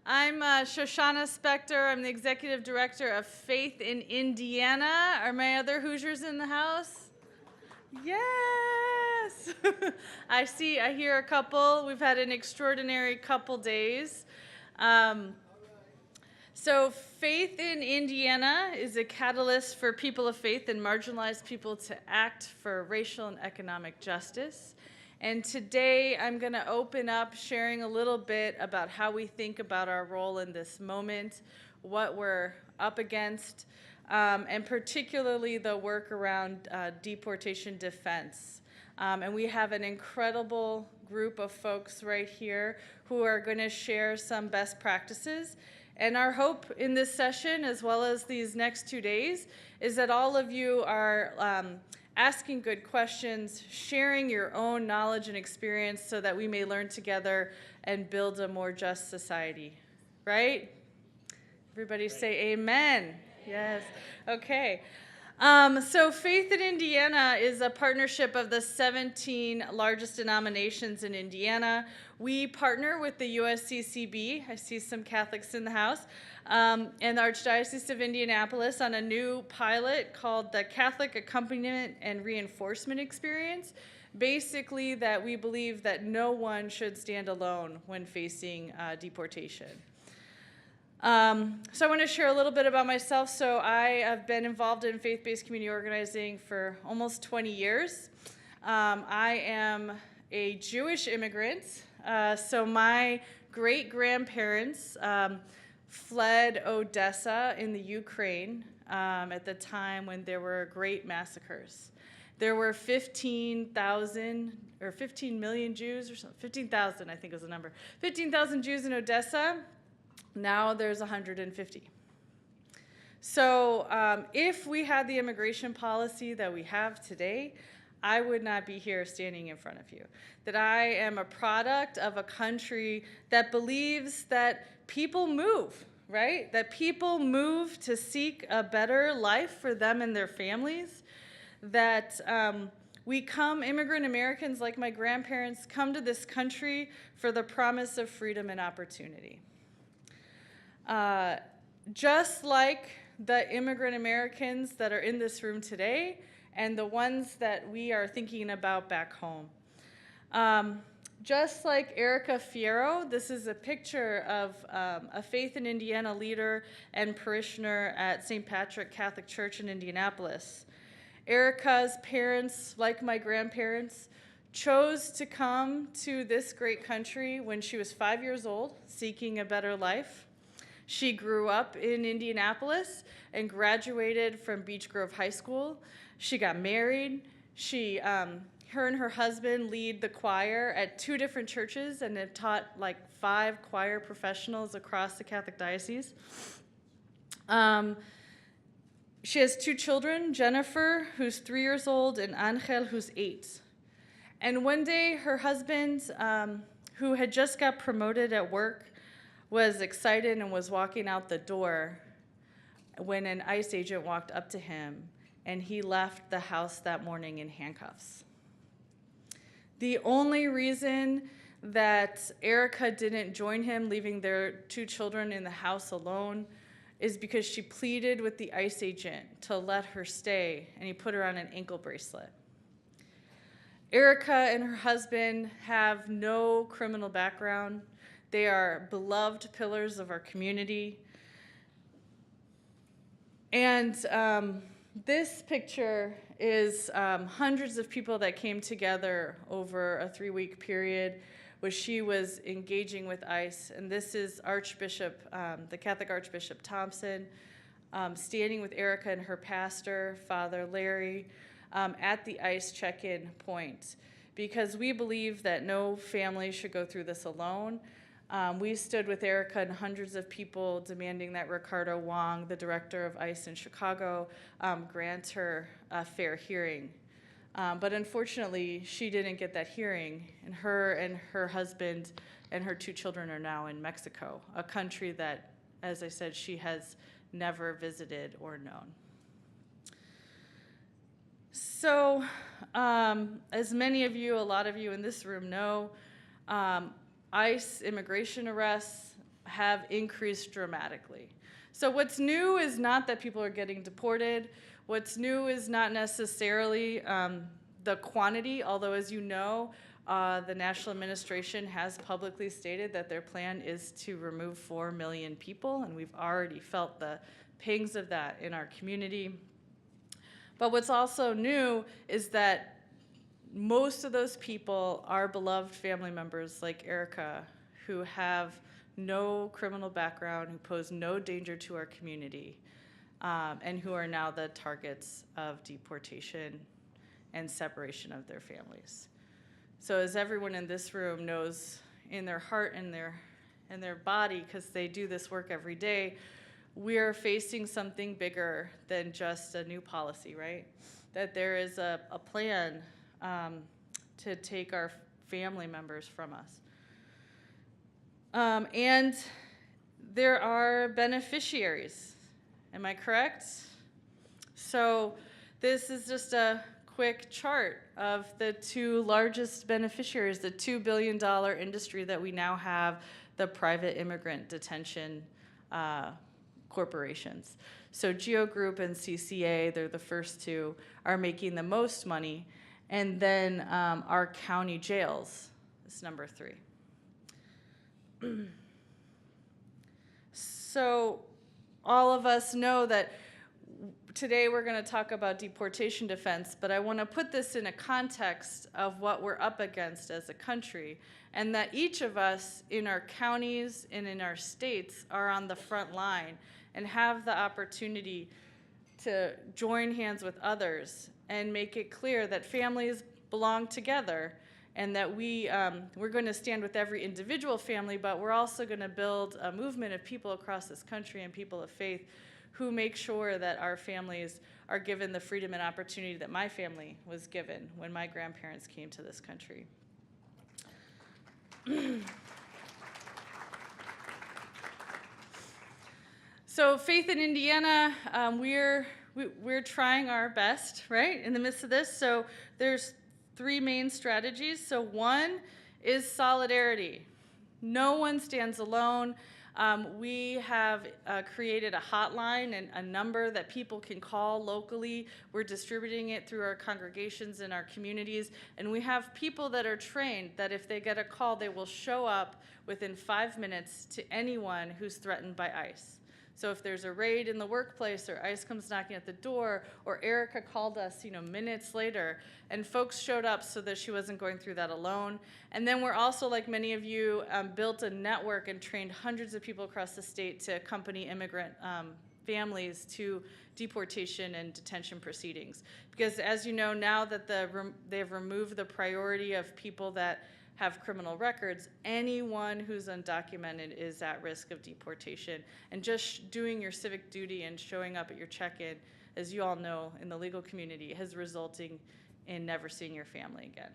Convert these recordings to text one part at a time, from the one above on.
I'm Shoshanna Spector. I'm the Executive Director of Faith in Indiana. Are my other Hoosiers in the house? Yes! I hear a couple. We've had an extraordinary couple days. So Faith in Indiana is a catalyst for people of faith and marginalized people to act for racial and economic justice. And today I'm going to open up sharing a little bit about how we think about our role in this moment, what we're up against, and particularly the work around deportation defense. And we have an incredible group of folks right here who are going to share some best practices. And our hope in this session, as well as these next 2 days, is that all of you are asking good questions, sharing your own knowledge and experience so that we may learn together and build a more just society. Right? Everybody say amen. Yes. Okay. So Faith in Indiana is a partnership of the 17 largest denominations in Indiana. We partner with the USCCB, I see some Catholics in the house, and the Archdiocese of Indianapolis on a new pilot called the Catholic Accompaniment and Reinforcement Experience. Basically, that we believe that no one should stand alone when facing deportation. So I want to share a little bit about myself. So I have been involved in faith-based community organizing for almost 20 years. I am a Jewish immigrant. So my great-grandparents fled Odessa in the Ukraine at the time when there were great massacres. There were 15,000 or 15 million Jews or something. 15,000, I think was the number. 15,000 Jews in Odessa. Now there's 150. So if we had the immigration policy that we have today, I would not be here standing in front of you. That I am a product of a country that believes that people move, right? That people move to seek a better life for them and their families. That we come, immigrant Americans like my grandparents, come to this country for the promise of freedom and opportunity. Just like the immigrant Americans that are in this room today and the ones that we are thinking about back home. Just like Erica Fierro, this is a picture of a Faith in Indiana leader and parishioner at St. Patrick Catholic Church in Indianapolis. Erica's parents, like my grandparents, chose to come to this great country when she was 5 years old, seeking a better life. She grew up in Indianapolis and graduated from Beech Grove High School. She got married. Her and her husband lead the choir at 2 different churches and have taught like 5 choir professionals across the Catholic Diocese. She has 2 children, Jennifer, who's 3 years old, and Angel, who's 8. And one day, her husband, who had just got promoted at work, was excited and was walking out the door when an ICE agent walked up to him, and he left the house that morning in handcuffs. The only reason that Erica didn't join him, leaving their 2 children in the house alone, is because she pleaded with the ICE agent to let her stay, and he put her on an ankle bracelet. Erica and her husband have no criminal background. They are beloved pillars of our community. And this picture is hundreds of people that came together over a 3-week period where she was engaging with ICE. And this is Archbishop, the Catholic Archbishop Thompson, standing with Erica and her pastor, Father Larry, at the ICE check-in point. Because we believe that no family should go through this alone. We stood with Erica and hundreds of people demanding that Ricardo Wong, the director of ICE in Chicago, grant her a fair hearing. But unfortunately, she didn't get that hearing, and her husband and her 2 children are now in Mexico, a country that, as I said, she has never visited or known. So, as many of you, a lot of you in this room know, ICE immigration arrests have increased dramatically. So what's new is not that people are getting deported. What's new is not necessarily the quantity, although as you know, the National Administration has publicly stated that their plan is to remove 4 million people, and we've already felt the pangs of that in our community. But what's also new is that most of those people are beloved family members like Erica, who have no criminal background, who pose no danger to our community, and who are now the targets of deportation and separation of their families. So as everyone in this room knows in their heart and their body, because they do this work every day, we are facing something bigger than just a new policy, right? That there is a plan to take our family members from us. And there are beneficiaries. Am I correct? So this is just a quick chart of the 2 largest beneficiaries, the $2 billion industry that we now have, the private immigrant detention corporations. So Geo Group and CCA, they're the first 2, are making the most money. And then our county jails is number 3. So all of us know that today we're going to talk about deportation defense, but I want to put this in a context of what we're up against as a country, and that each of us in our counties and in our states are on the front line and have the opportunity to join hands with others and make it clear that families belong together, and that we're going to stand with every individual family, but we're also going to build a movement of people across this country and people of faith who make sure that our families are given the freedom and opportunity that my family was given when my grandparents came to this country. So Faith in Indiana, we're trying our best, right, in the midst of this. So there's 3 main strategies. So one is solidarity. No one stands alone. We have created a hotline and a number that people can call locally. We're distributing it through our congregations and our communities. And we have people that are trained that if they get a call, they will show up within 5 minutes to anyone who's threatened by ICE. So if there's a raid in the workplace or ICE comes knocking at the door, or Erica called us, minutes later, and folks showed up so that she wasn't going through that alone. And then we're also, like many of you, built a network and trained hundreds of people across the state to accompany immigrant families to deportation and detention proceedings. Because as you know, now that they've removed the priority of people that have criminal records, anyone who's undocumented is at risk of deportation. And just doing your civic duty and showing up at your check-in, as you all know, in the legal community, is resulting in never seeing your family again.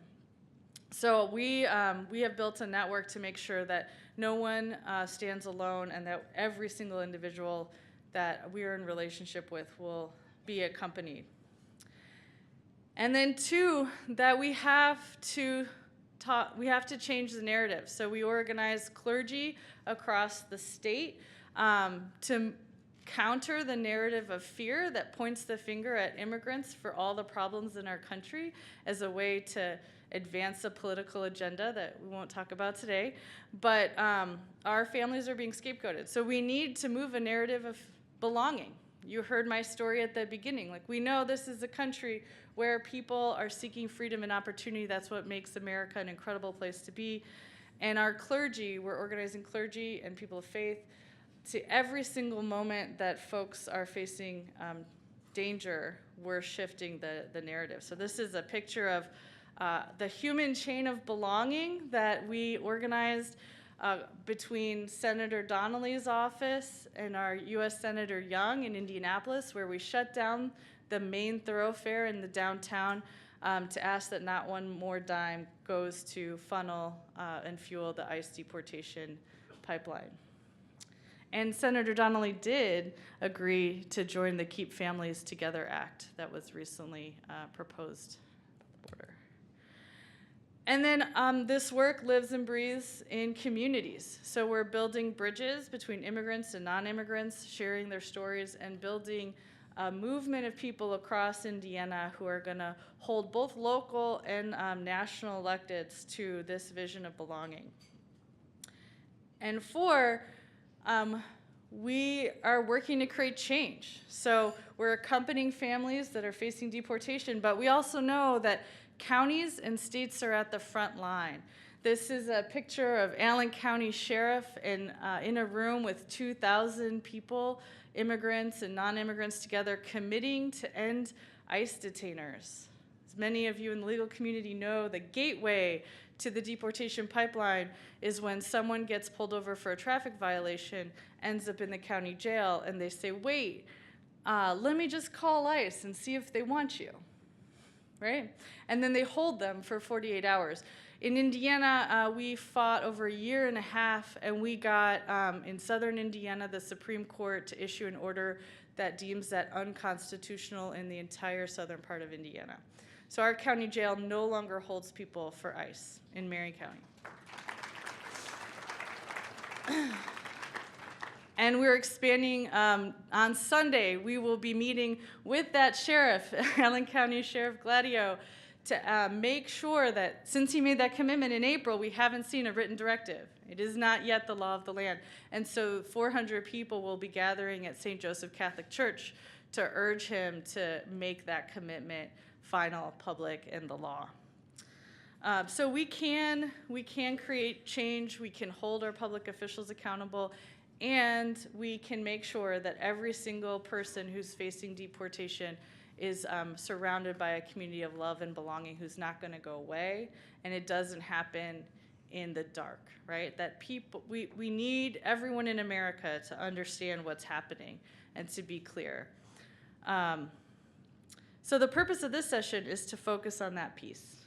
So we have built a network to make sure that no one stands alone, and that every single individual that we are in relationship with will be accompanied. And then 2, that we have to change the narrative. So we organize clergy across the state to counter the narrative of fear that points the finger at immigrants for all the problems in our country as a way to advance a political agenda that we won't talk about today. But our families are being scapegoated. So we need to move a narrative of belonging. You heard my story at the beginning. We know this is a country where people are seeking freedom and opportunity. That's what makes America an incredible place to be. And our clergy, we're organizing clergy and people of faith to every single moment that folks are facing danger, we're shifting the narrative. So this is a picture of the human chain of belonging that we organized between Senator Donnelly's office and our U.S. Senator Young in Indianapolis, where we shut down the main thoroughfare in the downtown to ask that not one more dime goes to funnel and fuel the ICE deportation pipeline. And Senator Donnelly did agree to join the Keep Families Together Act that was recently proposed at the border. And then this work lives and breathes in communities. So we're building bridges between immigrants and non-immigrants, sharing their stories, and building a movement of people across Indiana who are going to hold both local and national electeds to this vision of belonging. And four, we are working to create change. So we're accompanying families that are facing deportation, but we also know that counties and states are at the front line. This is a picture of Allen County Sheriff in a room with 2,000 people, immigrants and non-immigrants together, committing to end ICE detainers. As many of you in the legal community know, the gateway to the deportation pipeline is when someone gets pulled over for a traffic violation, ends up in the county jail, and they say, wait, let me just call ICE and see if they want you, right? And then they hold them for 48 hours. In Indiana, we fought over a year and a half, and we got, in southern Indiana, the Supreme Court to issue an order that deems that unconstitutional in the entire southern part of Indiana. So our county jail no longer holds people for ICE in Marion County. And we're expanding. On Sunday, we will be meeting with that sheriff, Allen County Sheriff Gladio, to make sure that since he made that commitment in April, we haven't seen a written directive. It is not yet the law of the land. And so 400 people will be gathering at St. Joseph Catholic Church to urge him to make that commitment final, public, and the law. So we can create change, we can hold our public officials accountable, and we can make sure that every single person who's facing deportation is surrounded by a community of love and belonging who's not going to go away, and it doesn't happen in the dark, right? That people, we need everyone in America to understand what's happening and to be clear. So the purpose of this session is to focus on that piece.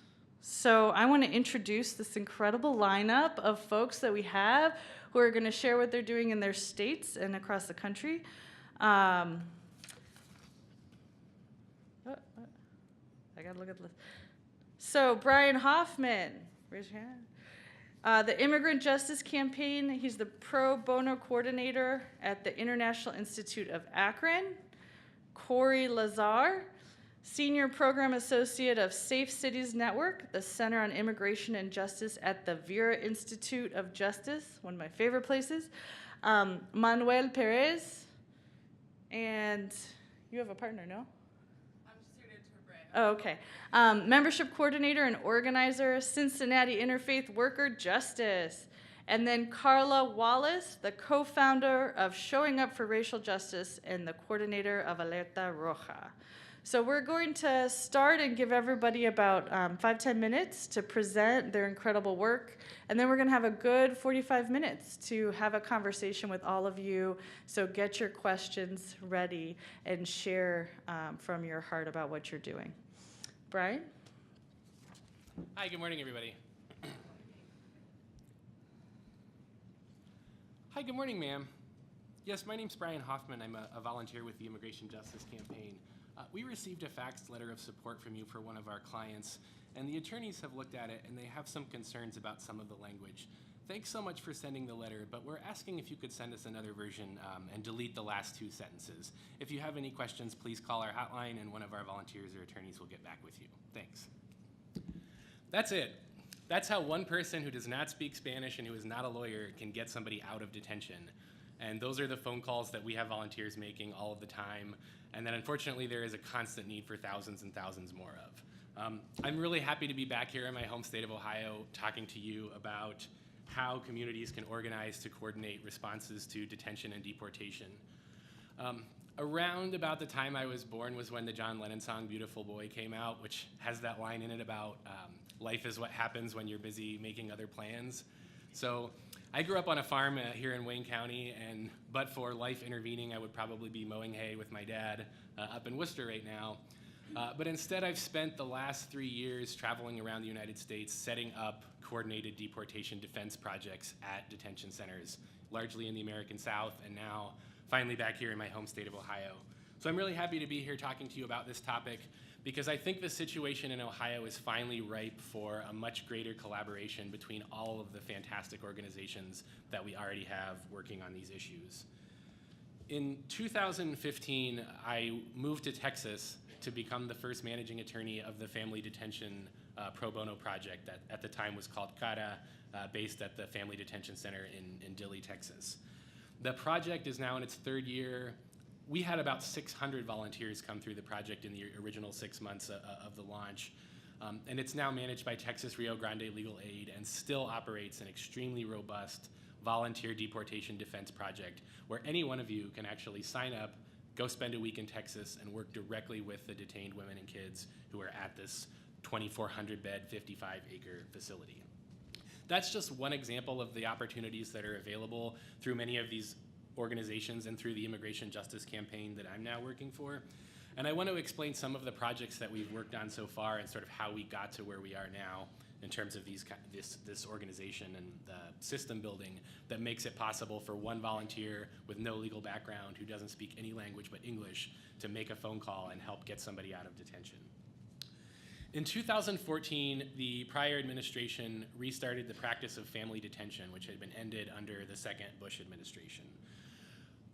So I want to introduce this incredible lineup of folks that we have who are going to share what they're doing in their states and across the country. I got to look at the list. So Brian Hoffman, raise your hand. The Immigrant Justice Campaign, he's the pro bono coordinator at the International Institute of Akron. Corey Lazar, Senior Program Associate of Safe Cities Network, the Center on Immigration and Justice at the Vera Institute of Justice, one of my favorite places. Manuel Perez, and you have a partner, no? I'm student to Bray. Oh, okay. Membership Coordinator and Organizer, Cincinnati Interfaith Worker Justice. And then Carla Wallace, the co-founder of Showing Up for Racial Justice and the coordinator of Alerta Roja. So we're going to start and give everybody about 5-10 minutes to present their incredible work. And then we're going to have a good 45 minutes to have a conversation with all of you. So get your questions ready and share from your heart about what you're doing. Brian? Hi, good morning, everybody. Hi, good morning, ma'am. Yes, my name's Brian Hoffman. I'm a volunteer with the Immigration Justice Campaign. We received a faxed letter of support from you for one of our clients, and the attorneys have looked at it and they have some concerns about some of the language. Thanks so much for sending the letter, but we're asking if you could send us another version and delete the last 2 sentences. If you have any questions, please call our hotline and one of our volunteers or attorneys will get back with you. Thanks. That's it. That's how one person who does not speak Spanish and who is not a lawyer can get somebody out of detention. And those are the phone calls that we have volunteers making all of the time, and that unfortunately there is a constant need for thousands and thousands more of. I'm really happy to be back here in my home state of Ohio talking to you about how communities can organize to coordinate responses to detention and deportation. Around about the time I was born was when the John Lennon song Beautiful Boy came out, which has that line in it about life is what happens when you're busy making other plans. So I grew up on a farm here in Wayne County, and but for life intervening, I would probably be mowing hay with my dad up in Worcester right now. But instead, I've spent the last 3 years traveling around the United States setting up coordinated deportation defense projects at detention centers, largely in the American South, and now finally back here in my home state of Ohio. So I'm really happy to be here talking to you about this topic because I think the situation in Ohio is finally ripe for a much greater collaboration between all of the fantastic organizations that we already have working on these issues. In 2015, I moved to Texas to become the first managing attorney of the Family Detention Pro Bono project that at the time was called CARA, based at the Family Detention Center in Dilley, Texas. The project is now in its third year. We had about 600 volunteers come through the project in the original 6 months of the launch. And it's now managed by Texas Rio Grande Legal Aid and still operates an extremely robust volunteer deportation defense project where any one of you can actually sign up, go spend a week in Texas, and work directly with the detained women and kids who are at this 2,400-bed, 55-acre facility. That's just one example of the opportunities that are available through many of these organizations and through the immigration justice campaign that I'm now working for. And I want to explain some of the projects that we've worked on so far and sort of how we got to where we are now in terms of this organization and the system building that makes it possible for one volunteer with no legal background who doesn't speak any language but English to make a phone call and help get somebody out of detention. In 2014, the prior administration restarted the practice of family detention, which had been ended under the second Bush administration.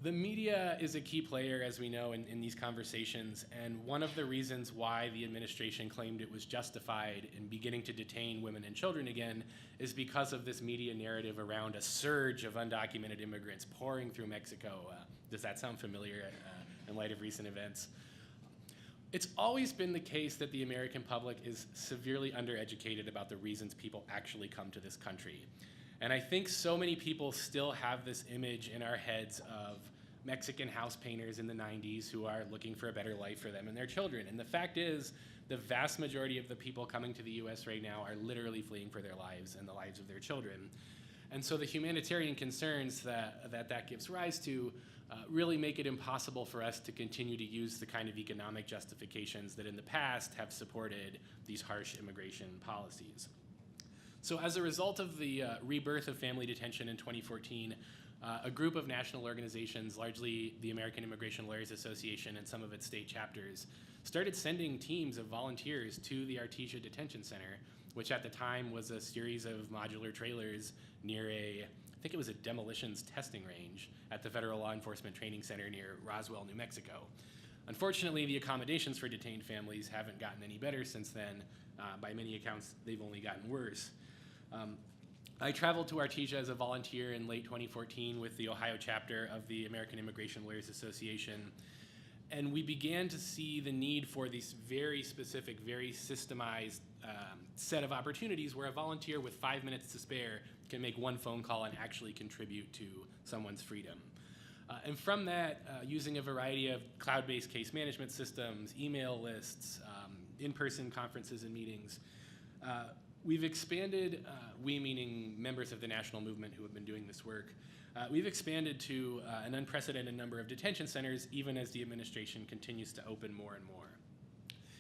The media is a key player, as we know, in these conversations, and one of the reasons why the administration claimed it was justified in beginning to detain women and children again is because of this media narrative around a surge of undocumented immigrants pouring through Mexico. Does that sound familiar in light of recent events? It's always been the case that the American public is severely undereducated about the reasons people actually come to this country. And I think so many people still have this image in our heads of Mexican house painters in the 90s who are looking for a better life for them and their children. And the fact is, the vast majority of the people coming to the US right now are literally fleeing for their lives and the lives of their children. And so the humanitarian concerns that gives rise to really make it impossible for us to continue to use the kind of economic justifications that in the past have supported these harsh immigration policies. So as a result of the rebirth of family detention in 2014, a group of national organizations, largely the American Immigration Lawyers Association and some of its state chapters, started sending teams of volunteers to the Artesia Detention Center, which at the time was a series of modular trailers near I think it was a demolitions testing range at the Federal Law Enforcement Training Center near Roswell, New Mexico. Unfortunately, the accommodations for detained families haven't gotten any better since then. By many accounts, they've only gotten worse. I traveled to Artesia as a volunteer in late 2014 with the Ohio chapter of the American Immigration Lawyers Association, and we began to see the need for these very specific, very systemized set of opportunities where a volunteer with 5 minutes to spare can make one phone call and actually contribute to someone's freedom. And from that, using a variety of cloud-based case management systems, email lists, in-person conferences and meetings, we've expanded, we meaning members of the national movement who have been doing this work, we've expanded to an unprecedented number of detention centers even as the administration continues to open more and more.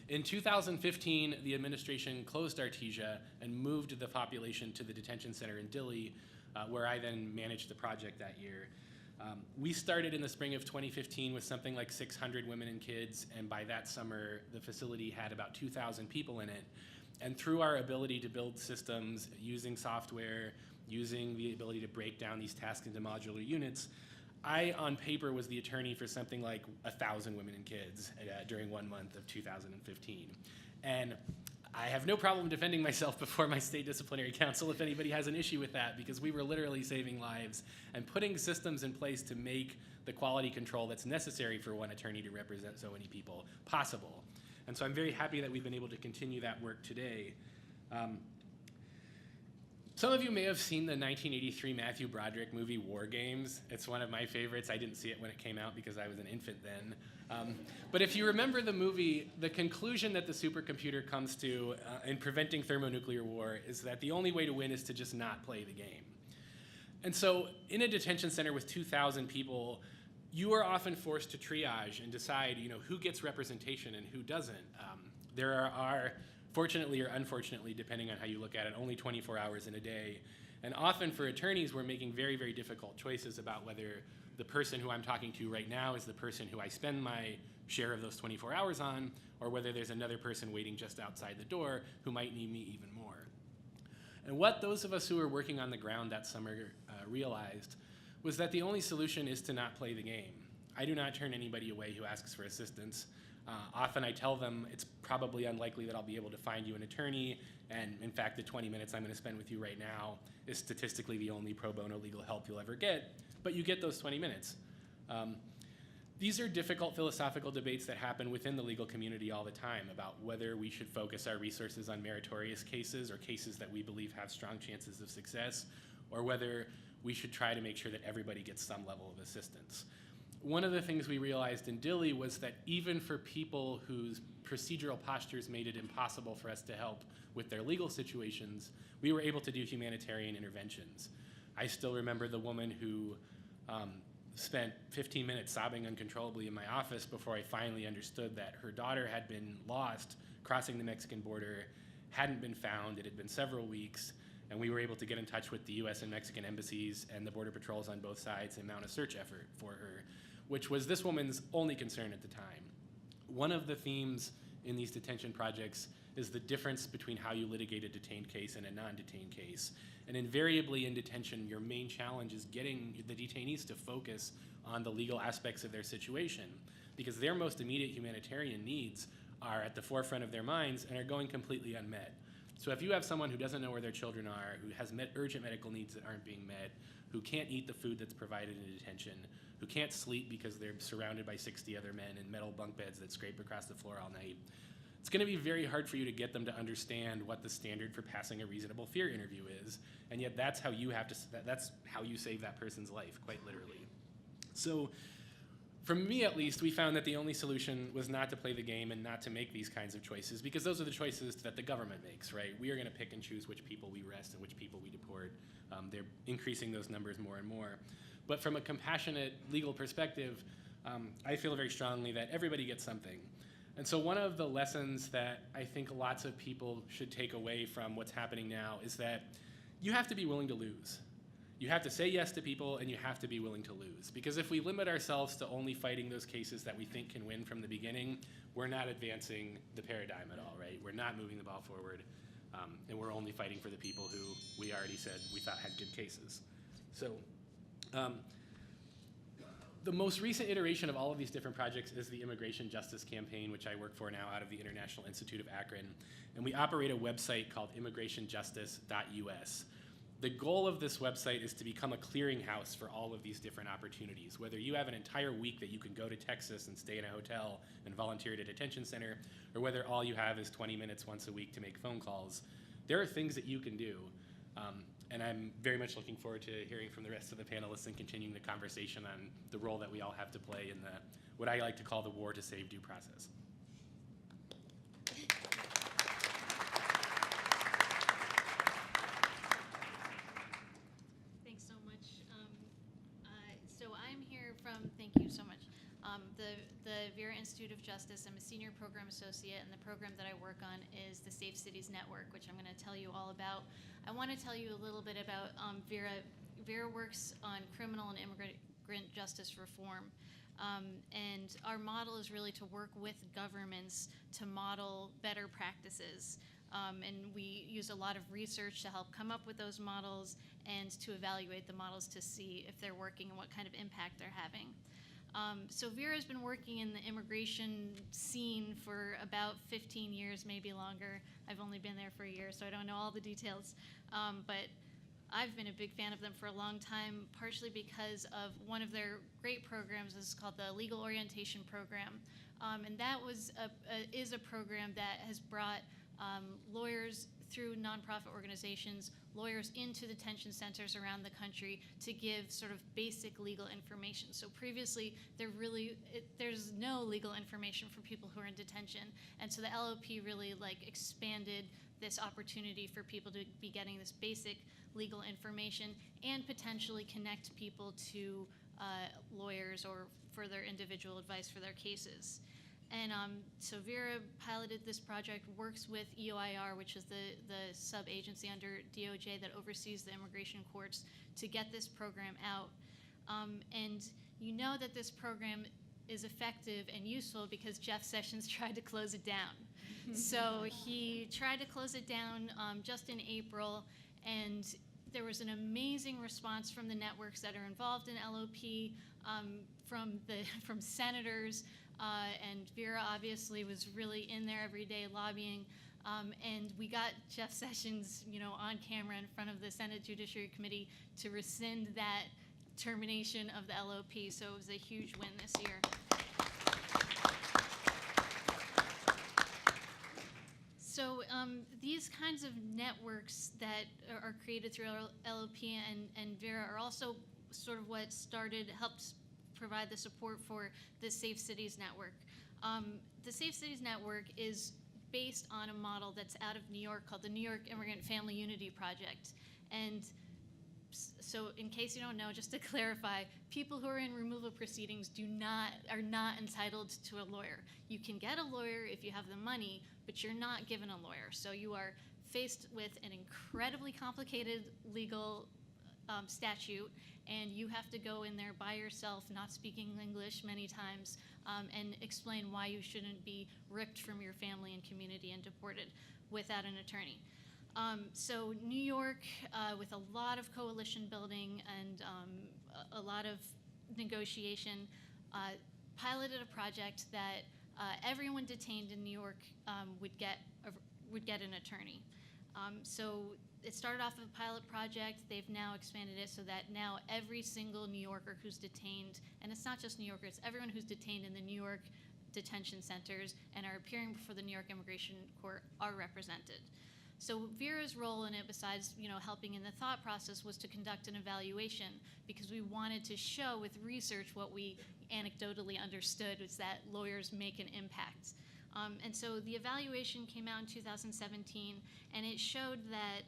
In 2015, the administration closed Artesia and moved the population to the detention center in Dilley, where I then managed the project that year. We started in the spring of 2015 with something like 600 women and kids, and by that summer, the facility had about 2,000 people in it. And through our ability to build systems, using software, using the ability to break down these tasks into modular units, I, on paper, was the attorney for something like 1,000 women and kids during 1 month of 2015. And I have no problem defending myself before my state disciplinary council if anybody has an issue with that, because we were literally saving lives and putting systems in place to make the quality control that's necessary for one attorney to represent so many people possible. And so I'm very happy that we've been able to continue that work today. Some of you may have seen the 1983 Matthew Broderick movie War Games. It's one of my favorites. I didn't see it when it came out because I was an infant then. But if you remember the movie, the conclusion that the supercomputer comes to in preventing thermonuclear war is that the only way to win is to just not play the game. And so in a detention center with 2,000 people, you are often forced to triage and decide, who gets representation and who doesn't. There are, fortunately or unfortunately, depending on how you look at it, only 24 hours in a day. And often for attorneys, we're making very, very difficult choices about whether the person who I'm talking to right now is the person who I spend my share of those 24 hours on, or whether there's another person waiting just outside the door who might need me even more. And what those of us who were working on the ground that summer realized was that the only solution is to not play the game. I do not turn anybody away who asks for assistance. Often I tell them it's probably unlikely that I'll be able to find you an attorney, and in fact the 20 minutes I'm going to spend with you right now is statistically the only pro bono legal help you'll ever get, but you get those 20 minutes. These are difficult philosophical debates that happen within the legal community all the time about whether we should focus our resources on meritorious cases or cases that we believe have strong chances of success, or whether we should try to make sure that everybody gets some level of assistance. One of the things we realized in Dilley was that even for people whose procedural postures made it impossible for us to help with their legal situations, we were able to do humanitarian interventions. I still remember the woman who spent 15 minutes sobbing uncontrollably in my office before I finally understood that her daughter had been lost crossing the Mexican border, hadn't been found, it had been several weeks, and we were able to get in touch with the US and Mexican embassies and the border patrols on both sides and mount a search effort for her, which was this woman's only concern at the time. One of the themes in these detention projects is the difference between how you litigate a detained case and a non-detained case. And invariably in detention, your main challenge is getting the detainees to focus on the legal aspects of their situation, because their most immediate humanitarian needs are at the forefront of their minds and are going completely unmet. So if you have someone who doesn't know where their children are, who has urgent medical needs that aren't being met, who can't eat the food that's provided in detention, who can't sleep because they're surrounded by 60 other men in metal bunk beds that scrape across the floor all night, it's going to be very hard for you to get them to understand what the standard for passing a reasonable fear interview is, and yet that's how you save that person's life, quite literally. So for me at least, we found that the only solution was not to play the game and not to make these kinds of choices, because those are the choices that the government makes, right? We are going to pick and choose which people we arrest and which people we deport. They're increasing those numbers more and more. But from a compassionate legal perspective, I feel very strongly that everybody gets something. And so one of the lessons that I think lots of people should take away from what's happening now is that you have to be willing to lose. You have to say yes to people, and you have to be willing to lose. Because if we limit ourselves to only fighting those cases that we think can win from the beginning, we're not advancing the paradigm at all, right? We're not moving the ball forward, and we're only fighting for the people who we already said we thought had good cases. So the most recent iteration of all of these different projects is the Immigration Justice Campaign, which I work for now out of the International Institute of Akron. And we operate a website called immigrationjustice.us. The goal of this website is to become a clearinghouse for all of these different opportunities. Whether you have an entire week that you can go to Texas and stay in a hotel and volunteer at a detention center, or whether all you have is 20 minutes once a week to make phone calls, there are things that you can do. And I'm very much looking forward to hearing from the rest of the panelists and continuing the conversation on the role that we all have to play in what I like to call the war to save due process. Thanks so much. So I'm here thank you so much. The Vera Institute of Justice. I'm a senior program associate, and the program that I work on is the Safe Cities Network, which I'm going to tell you all about. I want to tell you a little bit about Vera. Vera works on criminal and immigrant justice reform. And our model is really to work with governments to model better practices. And we use a lot of research to help come up with those models and to evaluate the models to see if they're working and what kind of impact they're having. So Vera's been working in the immigration scene for about 15 years, maybe longer. I've only been there for a year, so I don't know all the details. But I've been a big fan of them for a long time, partially because of one of their great programs. It's called the Legal Orientation Program. And that is a program that has brought lawyers through nonprofit organizations, lawyers into detention centers around the country to give sort of basic legal information. So previously, there's no legal information for people who are in detention. And so the LOP really expanded this opportunity for people to be getting this basic legal information and potentially connect people to lawyers or further individual advice for their cases. And so Vera piloted this project, works with EOIR, which is the sub-agency under DOJ that oversees the immigration courts, to get this program out. And you know that this program is effective and useful because Jeff Sessions tried to close it down. So he tried to close it down just in April, and there was an amazing response from the networks that are involved in LOP, from senators, and Vera obviously was really in there every day lobbying. And we got Jeff Sessions, on camera in front of the Senate Judiciary Committee to rescind that termination of the LOP. So it was a huge win this year. So these kinds of networks that are created through LOP and Vera are also sort of what helped provide the support for the Safe Cities Network. The Safe Cities Network is based on a model that's out of New York called the New York Immigrant Family Unity Project. And so in case you don't know, just to clarify, people who are in removal proceedings are not entitled to a lawyer. You can get a lawyer if you have the money, but you're not given a lawyer. So you are faced with an incredibly complicated legal statute, and you have to go in there by yourself, not speaking English many times, and explain why you shouldn't be ripped from your family and community and deported without an attorney. So New York, with a lot of coalition building and a lot of negotiation, piloted a project that everyone detained in New York would get an attorney. So it started off as a pilot project. They've now expanded it so that now every single New Yorker who's detained, and it's not just New Yorkers, everyone who's detained in the New York detention centers and are appearing before the New York Immigration Court are represented. So Vera's role in it, besides helping in the thought process, was to conduct an evaluation, because we wanted to show with research what we anecdotally understood was that lawyers make an impact. And so the evaluation came out in 2017, and it showed that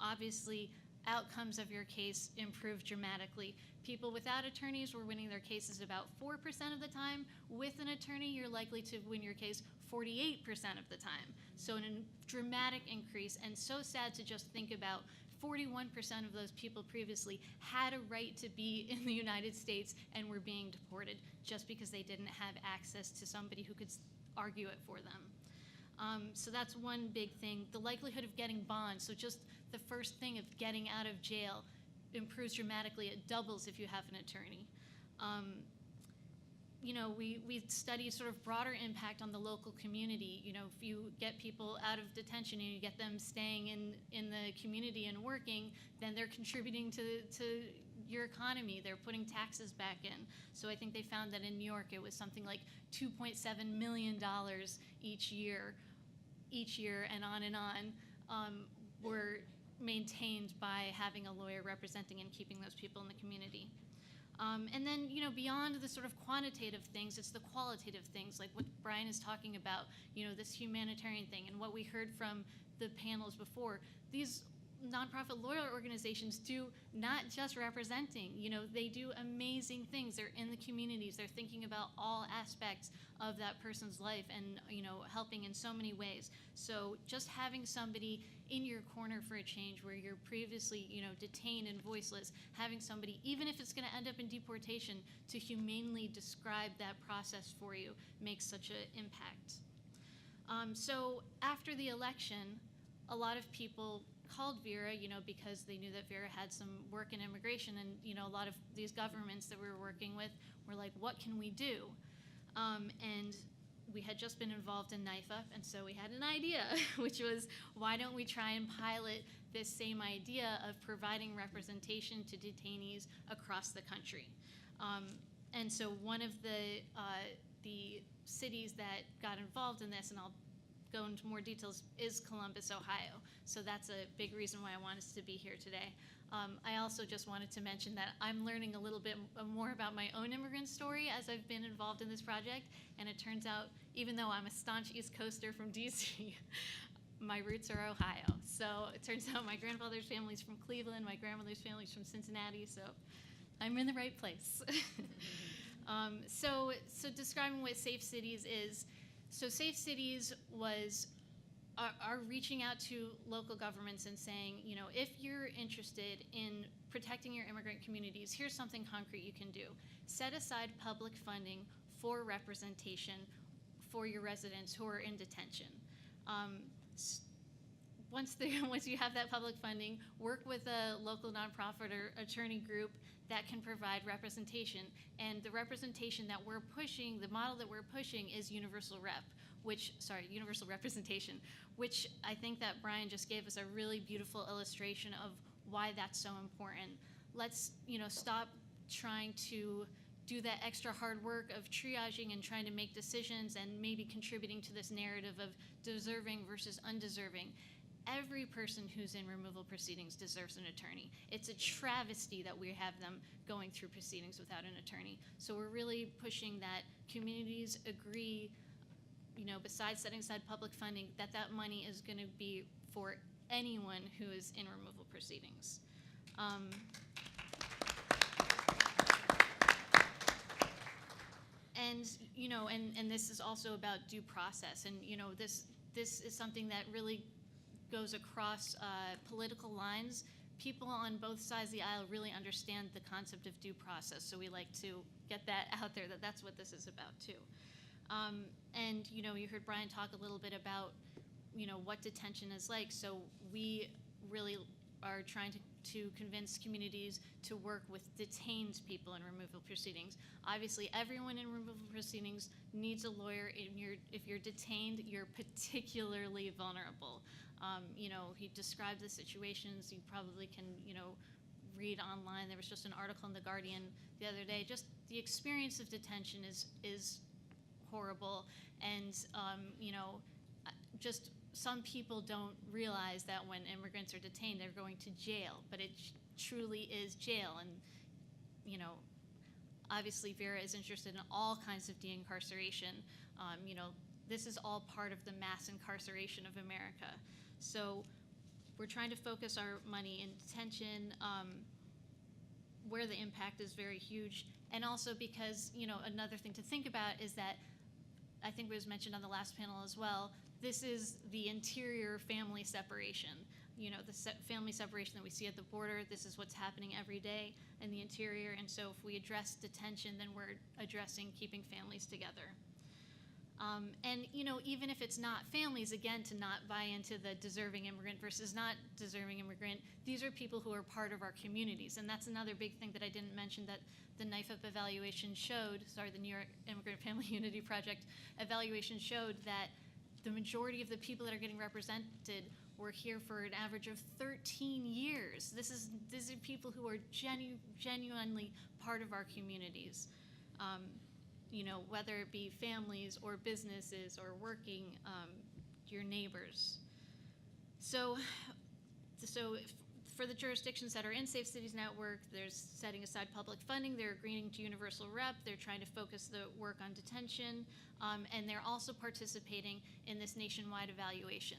obviously outcomes of your case improved dramatically. People without attorneys were winning their cases about 4% of the time. With an attorney, you're likely to win your case 48% of the time. So a dramatic increase, and so sad to just think about 41% of those people previously had a right to be in the United States and were being deported just because they didn't have access to somebody who could argue it for them. So that's one big thing. The likelihood of getting bond, so just the first thing of getting out of jail, improves dramatically. It doubles if you have an attorney. We studied sort of broader impact on the local community. If you get people out of detention and you get them staying in the community and working, then they're contributing to your economy. They're putting taxes back in. So I think they found that in New York it was something like $2.7 million each year, and on, were maintained by having a lawyer representing and keeping those people in the community. And then, beyond the sort of quantitative things, it's the qualitative things, like what Brian is talking about, this humanitarian thing, and what we heard from the panels before. These nonprofit lawyer organizations do not just representing, they do amazing things. They're in the communities. They're thinking about all aspects of that person's life and, helping in so many ways. So just having somebody in your corner for a change where you're previously, detained and voiceless, having somebody, even if it's going to end up in deportation, to humanely describe that process for you makes such an impact. So after the election, a lot of people called Vera, because they knew that Vera had some work in immigration, and a lot of these governments that we were working with were like, what can we do? And we had just been involved in NIFA, and so we had an idea, which was, why don't we try and pilot this same idea of providing representation to detainees across the country? And so one of the cities that got involved in this, and I'll go into more details, is Columbus, Ohio. So that's a big reason why I want us to be here today. I also just wanted to mention that I'm learning a little bit more about my own immigrant story as I've been involved in this project, and it turns out, even though I'm a staunch East Coaster from DC, my roots are Ohio. So it turns out my grandfather's family's from Cleveland, my grandmother's family's from Cincinnati, so I'm in the right place. So describing what Safe Cities is, so Safe Cities are reaching out to local governments and saying, if you're interested in protecting your immigrant communities, here's something concrete you can do. Set aside public funding for representation for your residents who are in detention. Once you have that public funding, work with a local nonprofit or attorney group that can provide representation. And the representation that we're pushing, the model that we're pushing is universal representation, which I think that Brian just gave us a really beautiful illustration of why that's so important. Let's, stop trying to do that extra hard work of triaging and trying to make decisions and maybe contributing to this narrative of deserving versus undeserving. Every person who's in removal proceedings deserves an attorney. It's a travesty that we have them going through proceedings without an attorney. So we're really pushing that communities agree, besides setting aside public funding, that money is going to be for anyone who is in removal proceedings. And this is also about due process. And, this is something that really goes across political lines. People on both sides of the aisle really understand the concept of due process, so we like to get that out there, that that's what this is about too. And you heard Brian talk a little bit about what detention is like, so we really are trying to convince communities to work with detained people in removal proceedings. Obviously, everyone in removal proceedings needs a lawyer. If you're detained, you're particularly vulnerable. He described the situations. You probably can, read online. There was just an article in The Guardian the other day. Just the experience of detention is horrible, and just some people don't realize that when immigrants are detained, they're going to jail, but it truly is jail. And obviously Vera is interested in all kinds of de-incarceration. This is all part of the mass incarceration of America. So we're trying to focus our money in detention, where the impact is very huge. And also because, another thing to think about is that, I think it was mentioned on the last panel as well, this is the interior family separation. The family separation that we see at the border, this is what's happening every day in the interior. And so if we address detention, then we're addressing keeping families together. And even if it's not families, again, to not buy into the deserving immigrant versus not deserving immigrant, these are people who are part of our communities. And that's another big thing that I didn't mention, that the Knife Up evaluation showed, the New York Immigrant Family Unity Project evaluation showed that the majority of the people that are getting represented were here for an average of 13 years. These are people who are genuinely part of our communities. Whether it be families or businesses or working, your neighbors. So for the jurisdictions that are in Safe Cities Network, there's setting aside public funding, they're agreeing to universal rep, they're trying to focus the work on detention, and they're also participating in this nationwide evaluation.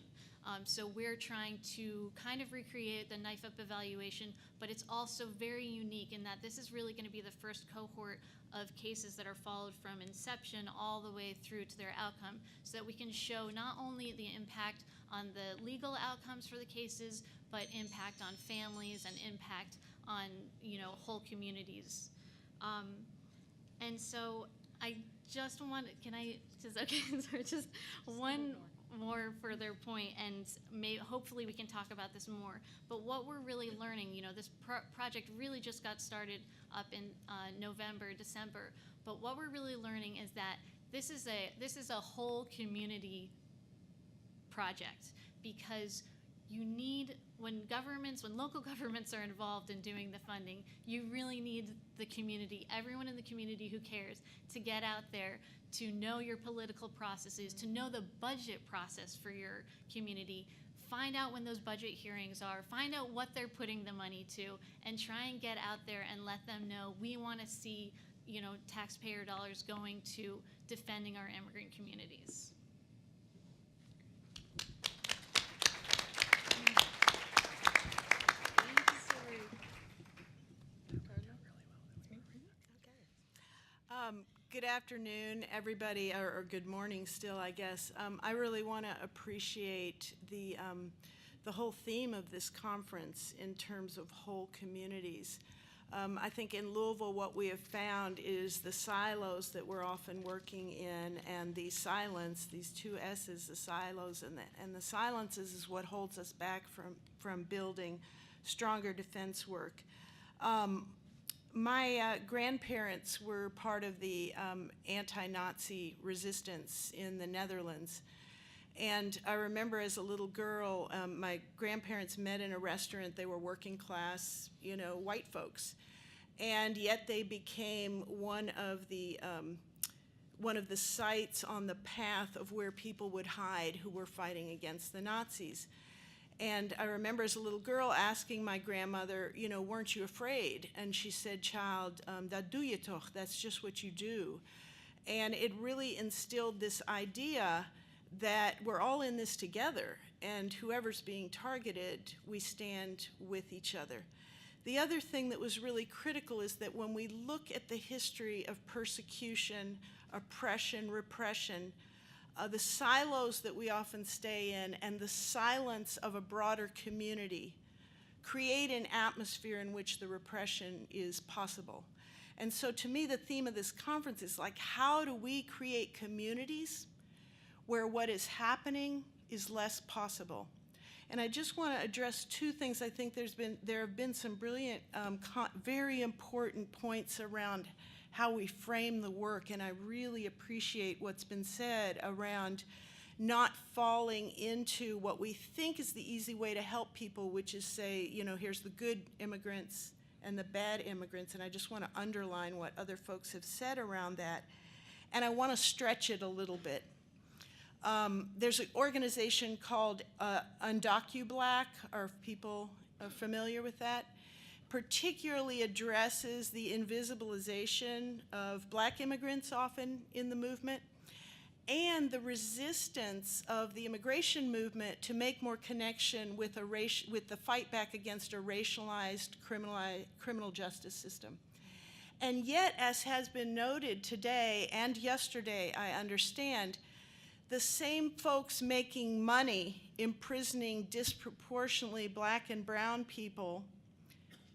So we're trying to kind of recreate the Knife Up evaluation, but it's also very unique in that this is really going to be the first cohort of cases that are followed from inception all the way through to their outcome, so that we can show not only the impact on the legal outcomes for the cases, but impact on families and impact on whole communities. And so I just want, just one more further point, and hopefully we can talk about this more. But what we're really learning, this project really just got started up in November, December. But what we're really learning is that this is a whole community project, because you need, when local governments are involved in doing the funding, you really need the community, everyone in the community who cares, to get out there, to know your political processes, to know the budget process for your community, find out when those budget hearings are, find out what they're putting the money to, and try and get out there and let them know we want to see, taxpayer dollars going to defending our immigrant communities. Good afternoon, everybody, or good morning still, I guess. I really want to appreciate the whole theme of this conference in terms of whole communities. I think in Louisville what we have found is the silos that we're often working in, and the silence, these two S's, the silos and the silences, is what holds us back from building stronger defense work. My grandparents were part of the anti-Nazi resistance in the Netherlands. And I remember as a little girl, my grandparents met in a restaurant. They were working class, white folks. And yet they became one of the sites on the path of where people would hide who were fighting against the Nazis. And I remember as a little girl asking my grandmother, weren't you afraid? And she said, child, dat doe je toch, that's just what you do. And it really instilled this idea that we're all in this together, and whoever's being targeted, we stand with each other. The other thing that was really critical is that when we look at the history of persecution, oppression, repression, the silos that we often stay in and the silence of a broader community create an atmosphere in which the repression is possible. And so to me, the theme of this conference is like, how do we create communities where what is happening is less possible? And I just want to address two things. I think there have been some brilliant, very important points around how we frame the work, and I really appreciate what's been said around not falling into what we think is the easy way to help people, which is say, here's the good immigrants and the bad immigrants, and I just want to underline what other folks have said around that, and I want to stretch it a little bit. There's an organization called UndocuBlack. Are people familiar with that? Particularly addresses the invisibilization of Black immigrants often in the movement, and the resistance of the immigration movement to make more connection with the fight back against a racialized criminal justice system. And yet, as has been noted today and yesterday, I understand, the same folks making money imprisoning disproportionately Black and brown people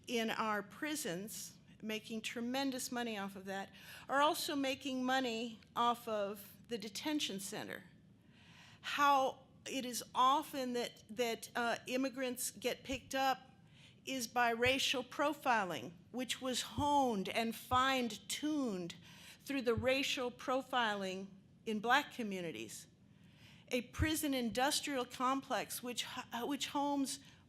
in our prisons, making tremendous money off of that, are also making money off of the detention center. How it is often that immigrants get picked up is by racial profiling, which was honed and fine-tuned through the racial profiling in Black communities. A prison industrial complex which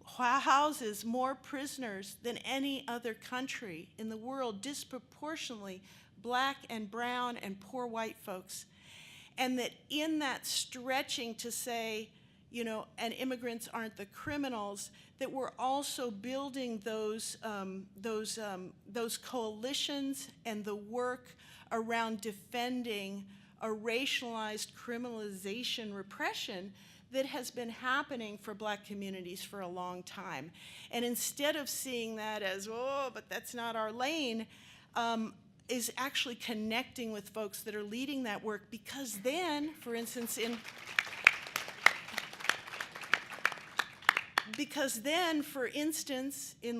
houses more prisoners than any other country in the world, disproportionately Black and brown and poor white folks. And that in that stretching to say, and immigrants aren't the criminals, that we're also building those coalitions and the work around defending a racialized criminalization repression that has been happening for Black communities for a long time. And instead of seeing that as, but that's not our lane, is actually connecting with folks that are leading that work, because then, for instance, in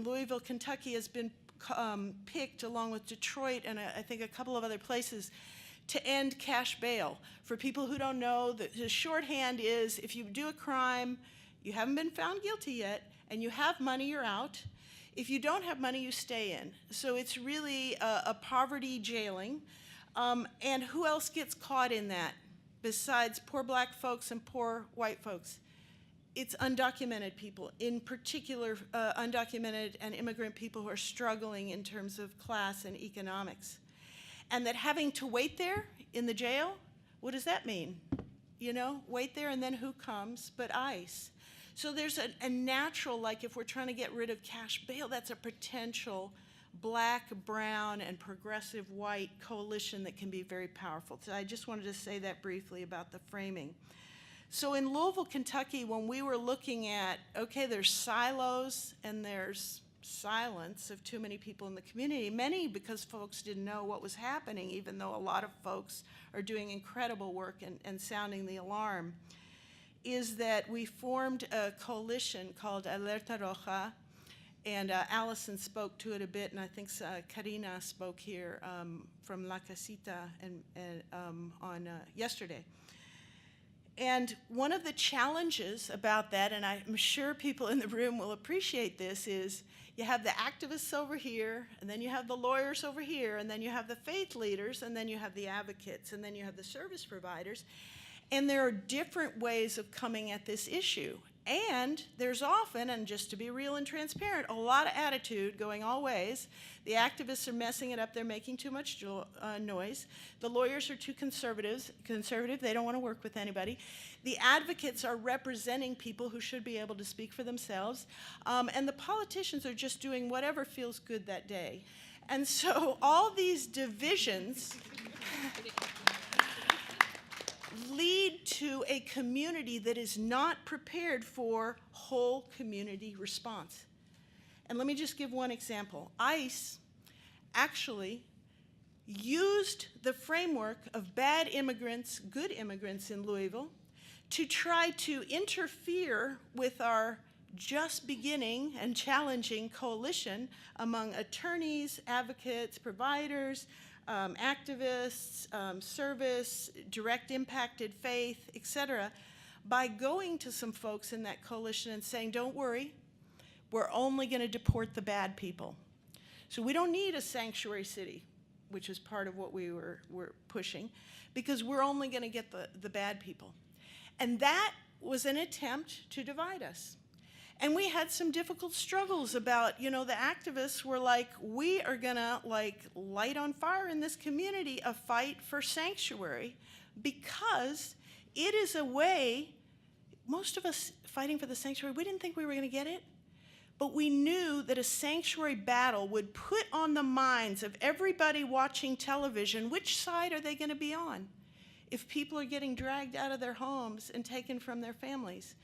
Louisville, Kentucky has been picked, along with Detroit and I think a couple of other places, to end cash bail. For people who don't know, the shorthand is, if you do a crime, you haven't been found guilty yet, and you have money, you're out. If you don't have money, you stay in. So it's really a poverty jailing. And who else gets caught in that besides poor Black folks and poor white folks? It's undocumented people, in particular undocumented and immigrant people who are struggling in terms of class and economics. And that having to wait there in the jail, what does that mean? Wait there, and then who comes but ICE? So there's a natural, like if we're trying to get rid of cash bail, that's a potential Black, brown, and progressive white coalition that can be very powerful. So I just wanted to say that briefly about the framing. So in Louisville, Kentucky, when we were looking at, okay, there's silos and there's silence of too many people in the community, many because folks didn't know what was happening, even though a lot of folks are doing incredible work and sounding the alarm, is that we formed a coalition called Alerta Roja, And Allison spoke to it a bit, and I think Karina spoke here from La Casita on yesterday. And one of the challenges about that, and I'm sure people in the room will appreciate this, is you have the activists over here, and then you have the lawyers over here, and then you have the faith leaders, and then you have the advocates, and then you have the service providers. And there are different ways of coming at this issue. And there's often, and just to be real and transparent, a lot of attitude going all ways. The activists are messing it up. They're making too much noise. The lawyers are too conservative. They don't want to work with anybody. The advocates are representing people who should be able to speak for themselves. And the politicians are just doing whatever feels good that day. And so all these divisions lead to a community that is not prepared for whole community response. And let me just give one example. ICE actually used the framework of bad immigrants, good immigrants in Louisville to try to interfere with our just beginning and challenging coalition among attorneys, advocates, providers, activists, service, direct impacted faith, etc., by going to some folks in that coalition and saying, don't worry, we're only going to deport the bad people. So we don't need a sanctuary city, which is part of what we were pushing, because we're only going to get the bad people. And that was an attempt to divide us. And we had some difficult struggles about, the activists were like, we are gonna light on fire in this community a fight for sanctuary, because it is a way, most of us fighting for the sanctuary, we didn't think we were gonna get it, but we knew that a sanctuary battle would put on the minds of everybody watching television, which side are they gonna be on if people are getting dragged out of their homes and taken from their families?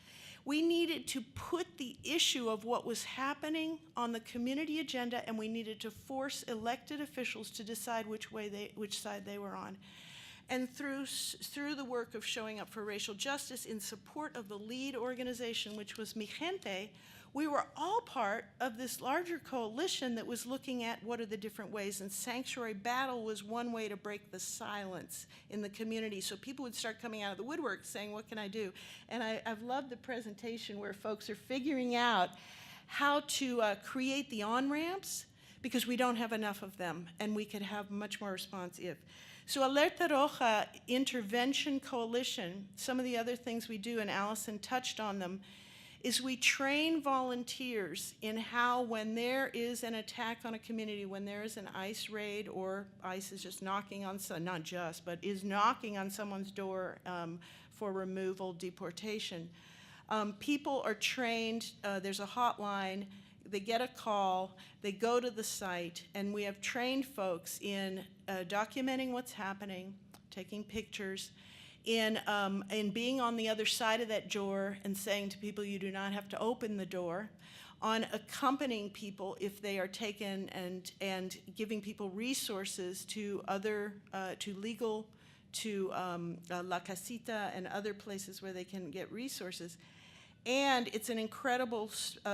We needed to put the issue of what was happening on the community agenda, and we needed to force elected officials to decide which side they were on. And through the work of showing up for racial justice in support of the lead organization, which was Mi Gente, we were all part of this larger coalition that was looking at what are the different ways, and sanctuary battle was one way to break the silence in the community. So people would start coming out of the woodwork saying, what can I do? And I've loved the presentation where folks are figuring out how to create the on-ramps, because we don't have enough of them, and we could have much more response if. So Alerta Roja Intervention Coalition, some of the other things we do, and Allison touched on them, is we train volunteers in how, when there is an attack on a community, when there is an ICE raid, or ICE is just knocking on, not just, but is knocking on someone's door for removal, deportation. People are trained, there's a hotline, they get a call, they go to the site, and we have trained folks in documenting what's happening, taking pictures, in being on the other side of that door and saying to people, you do not have to open the door, on accompanying people if they are taken, and giving people resources to other, to legal, to La Casita and other places where they can get resources. And it's an incredible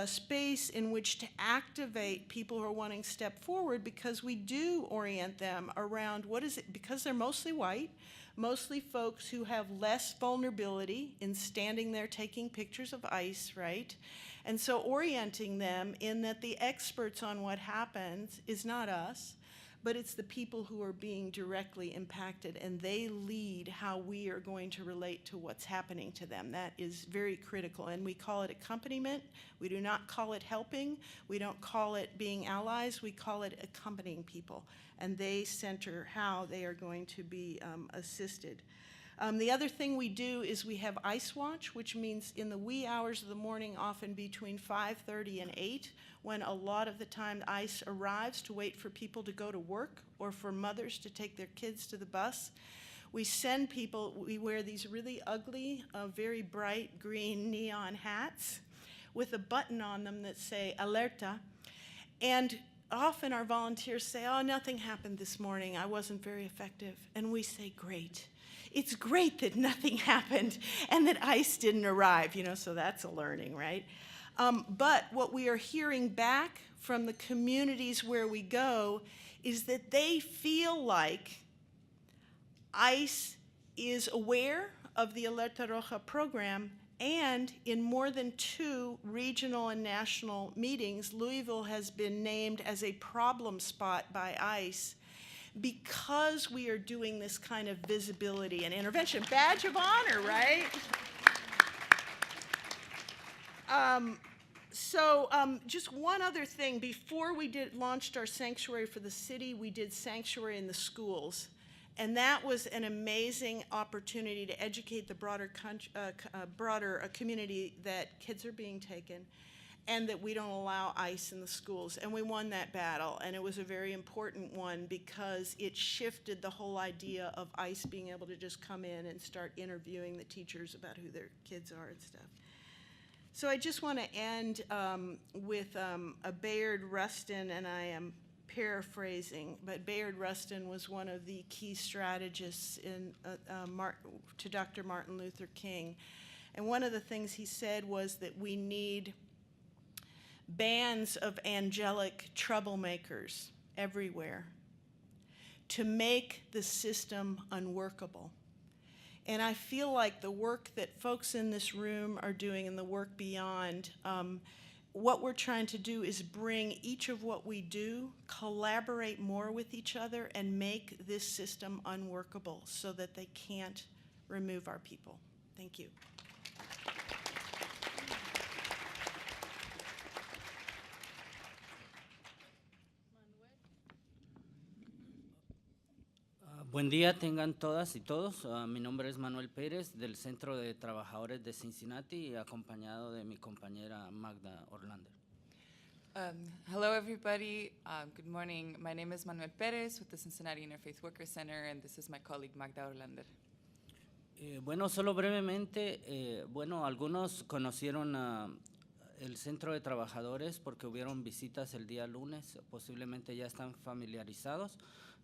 space in which to activate people who are wanting to step forward, because we do orient them around what is it, because they're mostly white, mostly folks who have less vulnerability in standing there taking pictures of ICE, right? And so orienting them in that the experts on what happens is not us, but it's the people who are being directly impacted, and they lead how we are going to relate to what's happening to them. That is very critical, and we call it accompaniment. We do not call it helping. We don't call it being allies. We call it accompanying people, and they center how they are going to be assisted. The other thing we do is we have ICE Watch, which means in the wee hours of the morning, often between 5:30 and 8, when a lot of the time ICE arrives to wait for people to go to work or for mothers to take their kids to the bus. We send people, we wear these really ugly, very bright green neon hats with a button on them that say Alerta. And often our volunteers say, oh, nothing happened this morning. I wasn't very effective. And we say, great. It's great that nothing happened and that ICE didn't arrive, so that's a learning, right? But what we are hearing back from the communities where we go is that they feel like ICE is aware of the Alerta Roja program, and in more than 2 regional and national meetings, Louisville has been named as a problem spot by ICE because we are doing this kind of visibility and intervention. Badge of honor, right? Just one other thing. Before we launched our sanctuary for the city, we did sanctuary in the schools. And that was an amazing opportunity to educate the broader community that kids are being taken and that we don't allow ICE in the schools. And we won that battle, and it was a very important one because it shifted the whole idea of ICE being able to just come in and start interviewing the teachers about who their kids are and stuff. So I just want to end with a Bayard Rustin, and I am paraphrasing, but Bayard Rustin was one of the key strategists to Dr. Martin Luther King. And one of the things he said was that we need bands of angelic troublemakers everywhere to make the system unworkable. And I feel like the work that folks in this room are doing and the work beyond, what we're trying to do is bring each of what we do, collaborate more with each other, and make this system unworkable so that they can't remove our people. Thank you. Buen día tengan todas y todos. Mi nombre es Manuel Pérez del Centro de Trabajadores de Cincinnati, acompañado de mi compañera Magda Orlander. Hello, everybody. Good morning. My name is Manuel Pérez with the Cincinnati Interfaith Worker Center, and this is my colleague Magda Orlander. Bueno, solo brevemente, algunos conocieron el Centro de Trabajadores porque hubieron visitas el día lunes, posiblemente ya están familiarizados,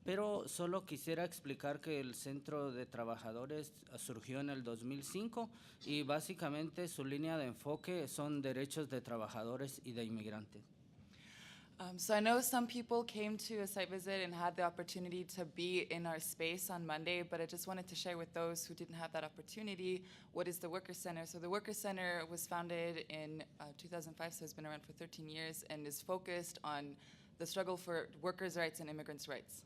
pero solo quisiera explicar que el Centro de Trabajadores surgió en el 2005 y básicamente su línea de enfoque son derechos de trabajadores y de inmigrantes. So I know some people came to a site visit and had the opportunity to be in our space on Monday, but I just wanted to share with those who didn't have that opportunity what is the Worker Center. So the Worker Center was founded in 2005, so it's been around for 13 years, and is focused on the struggle for workers' rights and immigrants' rights.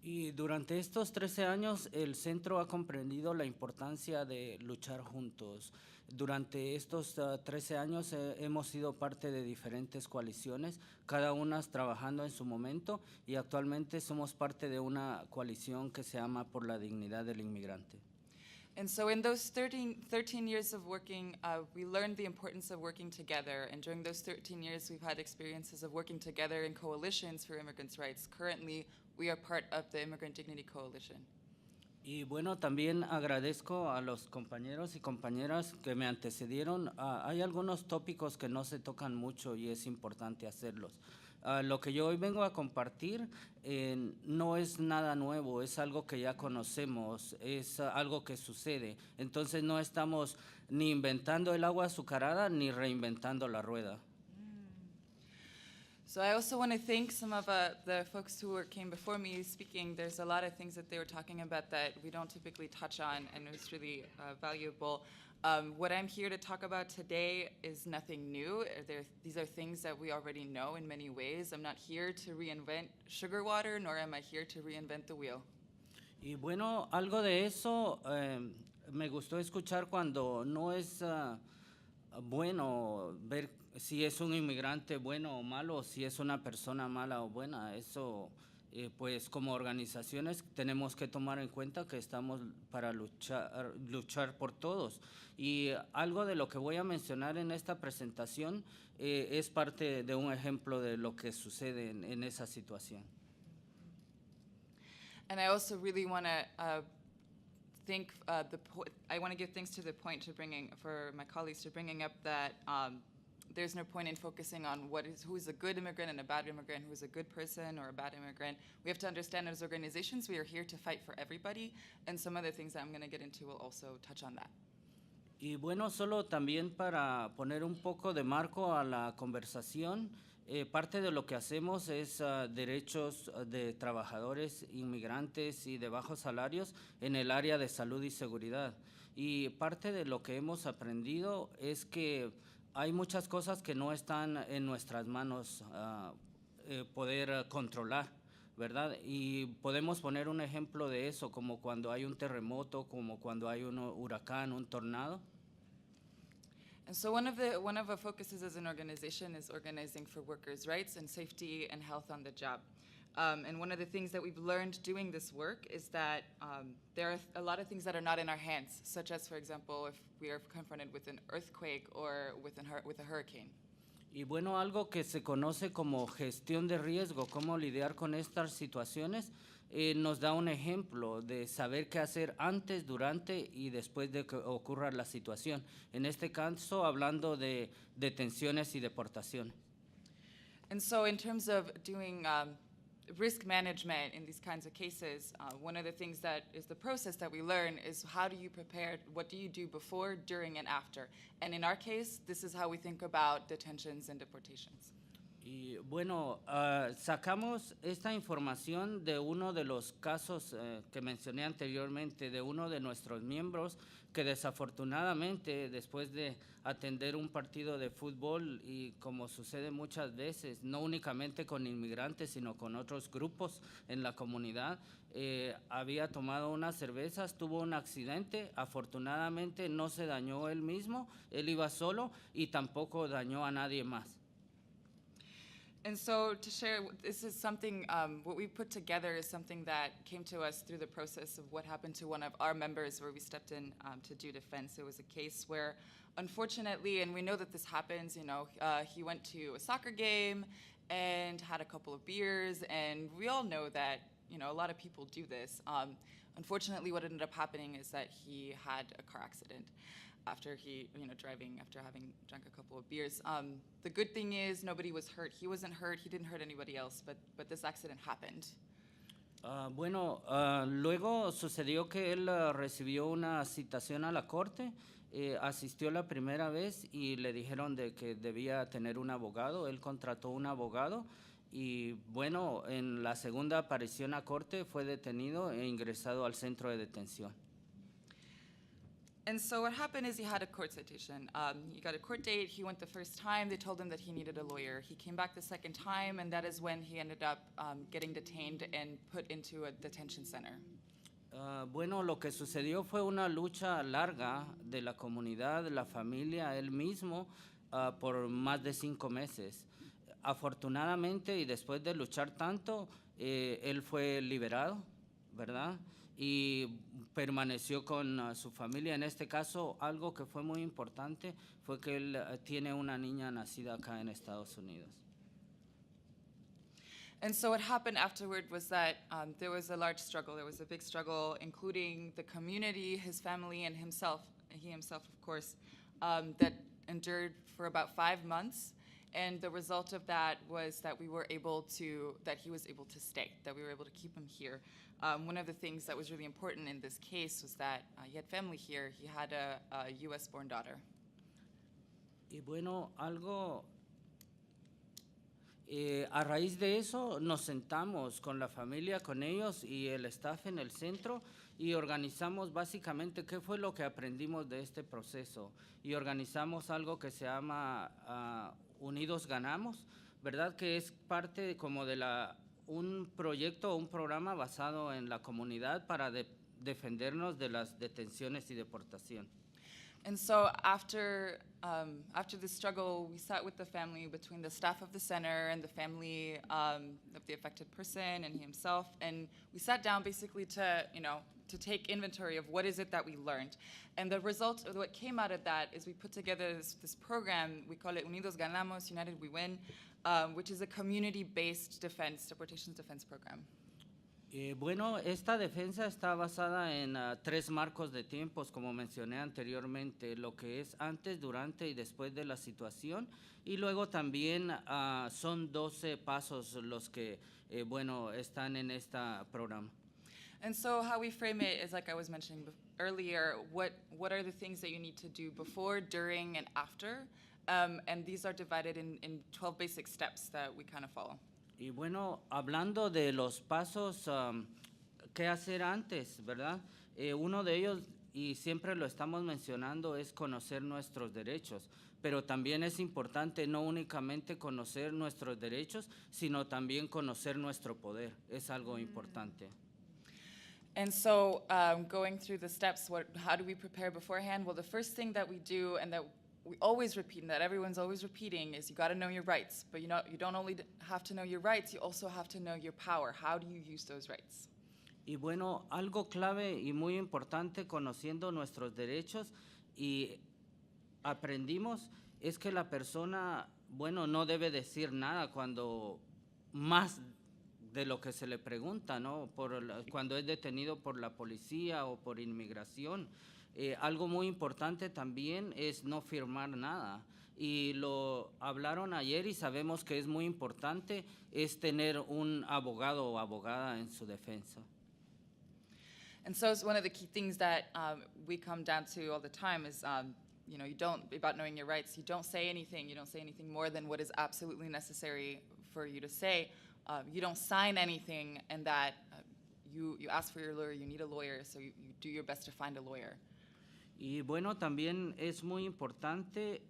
Y durante estos 13 años el centro ha comprendido la importancia de luchar juntos. Durante estos 13 años hemos sido parte de diferentes coaliciones, cada una trabajando en su momento, y actualmente somos parte de una coalición que se llama Por la Dignidad del Inmigrante. And so in those 13 years of working, we learned the importance of working together. And during those 13 years, we've had experiences of working together in coalitions for immigrants' rights. Currently, we are part of the Immigrant Dignity Coalition. Y bueno, también agradezco a los compañeros y compañeras que me antecedieron. Hay algunos tópicos que no se tocan mucho y es importante hacerlos. Lo que yo hoy vengo a compartir no es nada nuevo, es algo que ya conocemos, es algo que sucede. Entonces no estamos ni inventando el agua azucarada ni reinventando la rueda. So I also want to thank some of the folks who came before me speaking. There's a lot of things that they were talking about that we don't typically touch on, and it was really valuable. What I'm here to talk about today is nothing new. These are things that we already know in many ways. I'm not here to reinvent sugar water, nor am I here to reinvent the wheel. Y bueno, algo de eso me gustó escuchar cuando no es bueno ver si es un inmigrante bueno o malo, o si es una persona mala o buena. Eso, pues como organizaciones tenemos que tomar en cuenta que estamos para luchar por todos. Y algo de lo que voy a mencionar en esta presentación es parte de un ejemplo de lo que sucede en esa situación. And I also really want to I want to give thanks to the point for my colleagues to bringing up that there's no point in focusing on who is a good immigrant and a bad immigrant, who is a good person or a bad immigrant. We have to understand as organizations we are here to fight for everybody, and some of the things that I'm going to get into will also touch on that. Y bueno, solo también para poner un poco de marco a la conversación, parte de lo que hacemos es derechos de trabajadores inmigrantes y de bajos salarios en el área de salud y seguridad. Y parte de lo que hemos aprendido es que hay muchas cosas que no están en nuestras manos poder controlar, ¿verdad? Y podemos poner un ejemplo de eso, como cuando hay un terremoto, como cuando hay un huracán, un tornado. And so one of our focuses as an organization is organizing for workers' rights and safety and health on the job. And one of the things that we've learned doing this work is that there are a lot of things that are not in our hands, such as, for example, if we are confronted with an earthquake or with a hurricane. Y bueno, algo que se conoce como gestión de riesgo, cómo lidiar con estas situaciones, nos da un ejemplo de saber qué hacer antes, durante y después de que ocurra la situación. En este caso, hablando de detenciones y deportación. And so in terms of doing risk management in these kinds of cases, one of the things that is the process that we learn is how do you prepare, what do you do before, during, and after? And in our case, this is how we think about detentions and deportations. Y bueno, sacamos esta información de uno de los casos que mencioné anteriormente, de uno de nuestros miembros que desafortunadamente después de atender un partido de fútbol y como sucede muchas veces, no únicamente con inmigrantes sino con otros grupos en la comunidad, había tomado unas cervezas, tuvo un accidente, afortunadamente no se dañó él mismo, él iba solo y tampoco dañó a nadie más. And so to share, this is something, what we put together is something that came to us through the process of what happened to one of our members where we stepped in to do defense. It was a case where, unfortunately, and we know that this happens, he went to a soccer game and had a couple of beers, and we all know that, a lot of people do this. Unfortunately, what ended up happening is that he had a car accident after driving after having drunk a couple of beers. The good thing is nobody was hurt. He wasn't hurt. He didn't hurt anybody else, but this accident happened. Luego sucedió que él recibió una citación a la corte, asistió la primera vez y le dijeron de que debía tener un abogado. Él contrató un abogado y bueno, en la segunda aparición a corte fue detenido e ingresado al centro de detención. And so what happened is he had a court citation. He got a court date. He went the first time. They told him that he needed a lawyer. He came back the second time, and that is when he ended up getting detained and put into a detention center. Bueno, lo que sucedió fue una lucha larga de la comunidad, la familia, él mismo, por más de 5 meses. Afortunadamente, y después de luchar tanto, él fue liberado, ¿verdad? Y permaneció con su familia. En este caso, algo que fue muy importante fue que él tiene una niña nacida acá en Estados Unidos. And so what happened afterward was that there was a large struggle. There was a big struggle, including the community, his family, and himself, he himself, of course, that endured for about 5 months. And the result of that was that he was able to stay, that we were able to keep him here. One of the things that was really important in this case was that he had family here. He had a U.S.-born daughter. Y bueno, a raíz de eso nos sentamos con la familia, con ellos y el staff en el centro y organizamos básicamente qué fue lo que aprendimos de este proceso. Y organizamos algo que se llama Unidos Ganamos, ¿verdad? Que es parte como de un proyecto, un programa basado en la comunidad para defendernos de las detenciones y deportación. And so after the struggle, we sat with the family, between the staff of the center and the family of the affected person and he himself, and we sat down basically to take inventory of what is it that we learned. And the result of what came out of that is we put together this program, we call it Unidos Ganamos, United We Win, which is a community-based deportations defense program. Bueno, esta defensa está basada en 3 marcos de tiempos, como mencioné anteriormente, lo que es antes, durante y después de la situación, y luego también son 12 pasos los que, están en este programa. And so how we frame it is, like I was mentioning earlier, what are the things that you need to do before, during, and after? And these are divided in 12 basic steps that we kind of follow. Y bueno, hablando de los pasos, qué hacer antes, ¿verdad? Uno de ellos, y siempre lo estamos mencionando, es conocer nuestros derechos. Pero también es importante no únicamente conocer nuestros derechos, sino también conocer nuestro poder. Es algo importante. And so going through the steps, how do we prepare beforehand? Well, the first thing that we do, and that we always repeat, and that everyone's always repeating, is you got to know your rights. But you don't only have to know your rights, you also have to know your power. How do you use those rights? Y bueno, algo clave y muy importante conociendo nuestros derechos y aprendimos es que la persona, bueno, no debe decir nada cuando más de lo que se le pregunta, ¿no? Cuando es detenido por la policía o por inmigración. Algo muy importante también es no firmar nada. Y lo hablaron ayer y sabemos que es muy importante, es tener un abogado o abogada en su defensa. And so it's one of the key things that we come down to all the time is, about knowing your rights, you don't say anything more than what is absolutely necessary for you to say. You don't sign anything, and that you ask for your lawyer, you need a lawyer, so you do your best to find a lawyer. Y bueno, también es muy importante,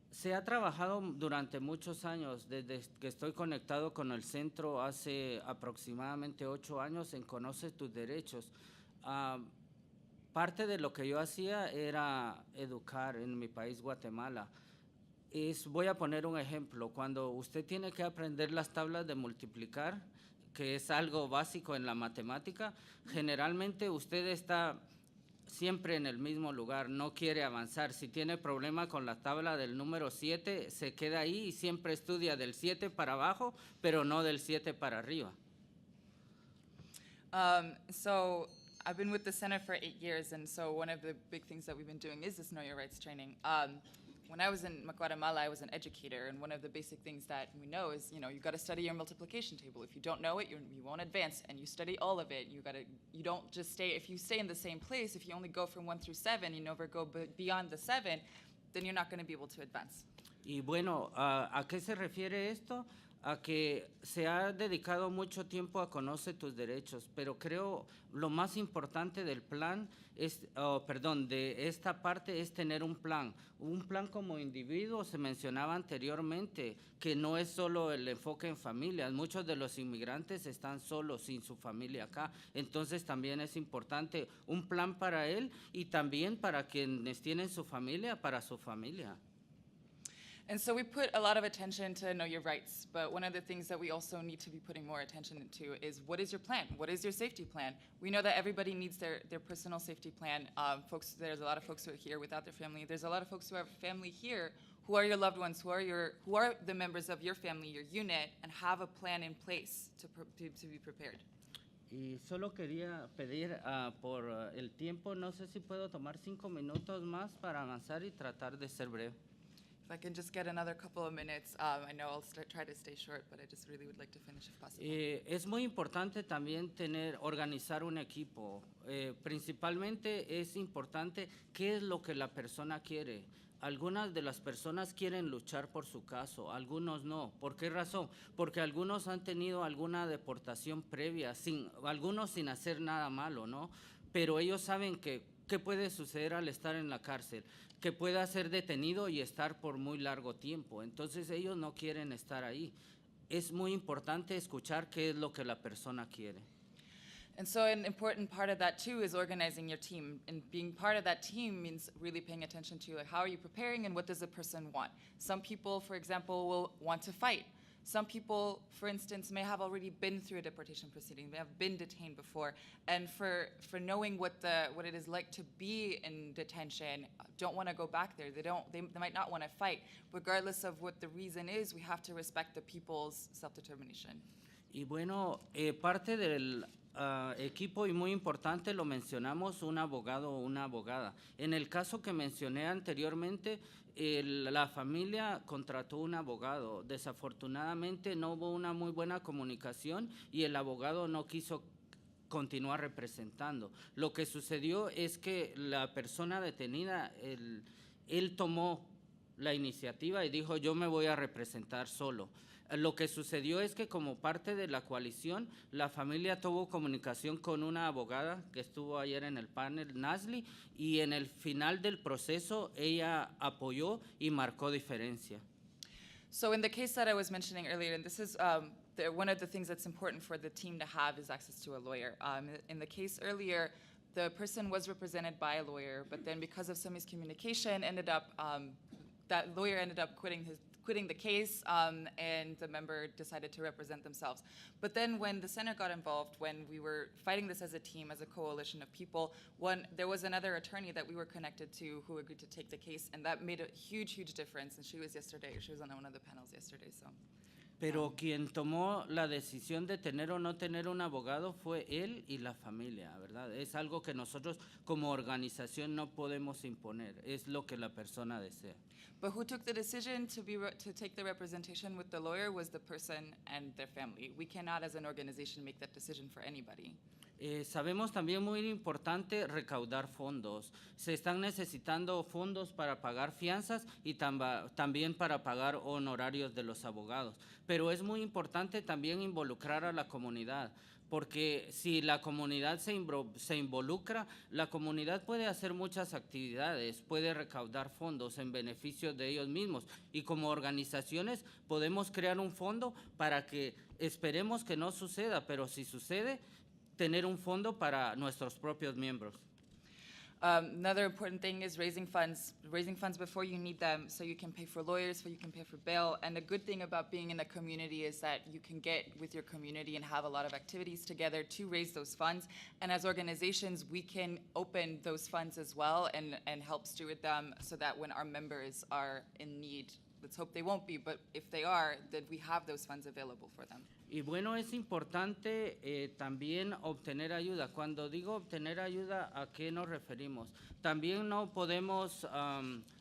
se ha trabajado durante muchos años, desde que estoy conectado con el centro hace aproximadamente 8 años en Conoce tus Derechos. Parte de lo que yo hacía era educar en mi país, Guatemala. Voy a poner un ejemplo. Cuando usted tiene que aprender las tablas de multiplicar, que es algo básico en la matemática, generalmente usted está siempre en el mismo lugar, no quiere avanzar. Si tiene problema con la tabla del número 7, se queda ahí y siempre estudia del 7 para abajo, pero no del 7 para arriba. So I've been with the center for 8 years, and so one of the big things that we've been doing is this Know Your Rights training. When I was in Guatemala, I was an educator, and one of the basic things that we know is, you've got to study your multiplication table. If you don't know it, you won't advance, and you study all of it. You don't just stay, if you stay in the same place, if you only go from 1 through 7, you never go beyond the 7, then you're not going to be able to advance. Y bueno, ¿a qué se refiere esto? A que se ha dedicado mucho tiempo a Conoce tus Derechos, pero creo lo más importante del plan de esta parte es tener un plan como individuo. Se mencionaba anteriormente que no es solo el enfoque en familias, muchos de los inmigrantes están solos, sin su familia acá, entonces también es importante un plan para él y también para quienes tienen su familia, para su familia. And so we put a lot of attention to know your rights, but one of the things that we also need to be putting more attention to is, what is your plan? What is your safety plan? We know that everybody needs their personal safety plan. There's a lot of folks who are here without their family. There's a lot of folks who have family here, who are your loved ones, who are the members of your family, your unit, and have a plan in place to be prepared. Y solo quería pedir por el tiempo, no sé si puedo tomar 5 minutos más para avanzar y tratar de ser breve. If I can just get another couple of minutes, I know I'll try to stay short, but I just really would like to finish if possible. Es muy importante también organizar un equipo. Principalmente es importante qué es lo que la persona quiere. Algunas de las personas quieren luchar por su caso, algunos no. ¿Por qué razón? Porque algunos han tenido alguna deportación previa, algunos sin hacer nada malo, ¿no? Pero ellos saben qué puede suceder al estar en la cárcel, que pueda ser detenido y estar por muy largo tiempo. Entonces ellos no quieren estar ahí. Es muy importante escuchar qué es lo que la persona quiere. And so an important part of that too is organizing your team, and being part of that team means really paying attention to, like, how are you preparing and what does the person want. Some people, for example, will want to fight. Some people, for instance, may have already been through a deportation proceeding, may have been detained before, and for knowing what it is like to be in detention, don't want to go back there. They might not want to fight. Regardless of what the reason is, we have to respect the people's self-determination. Y bueno, parte del equipo, y muy importante, lo mencionamos, un abogado o una abogada. En el caso que mencioné anteriormente, la familia contrató un abogado. Desafortunadamente no hubo una muy buena comunicación y el abogado no quiso continúa representando. Lo que sucedió es que la persona detenida, él tomó la iniciativa y dijo, yo me voy a representar solo. Lo que sucedió es que como parte de la coalición, la familia tuvo comunicación con una abogada que estuvo ayer en el panel, Nasli, y en el final del proceso ella apoyó y marcó diferencia. So in the case that I was mentioning earlier, and this is one of the things that's important for the team to have is access to a lawyer. In the case earlier, the person was represented by a lawyer, but then because of some miscommunication, that lawyer ended up quitting the case, and the member decided to represent themselves. But then when the center got involved, when we were fighting this as a team, as a coalition of people, there was another attorney that we were connected to who agreed to take the case, and that made a huge, huge difference. And she was on one of the panels yesterday, so. Pero quien tomó la decisión de tener o no tener un abogado fue él y la familia, ¿verdad? Es algo que nosotros como organización no podemos imponer, es lo que la persona desea. But who took the decision to take the representation with the lawyer was the person and their family. We cannot, as an organization, make that decision for anybody. Sabemos también muy importante recaudar fondos. Se están necesitando fondos para pagar fianzas y también para pagar honorarios de los abogados. Pero es muy importante también involucrar a la comunidad, porque si la comunidad se involucra, la comunidad puede hacer muchas actividades, puede recaudar fondos en beneficio de ellos mismos. Y como organizaciones podemos crear un fondo para que esperemos que no suceda, pero si sucede, tener un fondo para nuestros propios miembros. Another important thing is raising funds before you need them so you can pay for lawyers, so you can pay for bail. And the good thing about being in a community is that you can get with your community and have a lot of activities together to raise those funds. And as organizations, we can open those funds as well and help steward them so that when our members are in need, let's hope they won't be, but if they are, then we have those funds available for them. Y bueno, es importante también obtener ayuda. Cuando digo obtener ayuda, ¿a qué nos referimos? También no podemos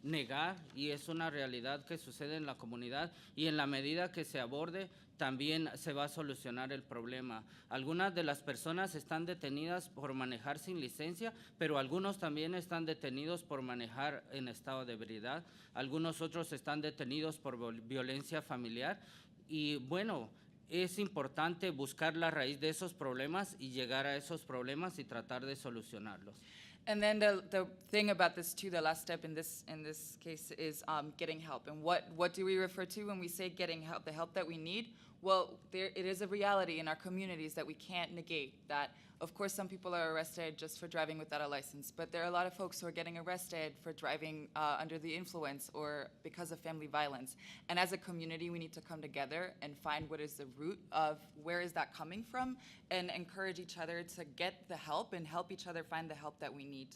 negar, y es una realidad que sucede en la comunidad, y en la medida que se aborde, también se va a solucionar el problema. Algunas de las personas están detenidas por manejar sin licencia, pero algunos también están detenidos por manejar en estado de ebriedad. Algunos otros están detenidos por violencia familiar. Y bueno, es importante buscar la raíz de esos problemas y llegar a esos problemas y tratar de solucionarlos. And then the thing about this too, the last step in this case is getting help. And what do we refer to when we say getting help, the help that we need? Well, it is a reality in our communities that we can't negate that. Of course, some people are arrested just for driving without a license, but there are a lot of folks who are getting arrested for driving under the influence or because of family violence. And as a community, we need to come together and find what is the root of where is that coming from and encourage each other to get the help and help each other find the help that we need.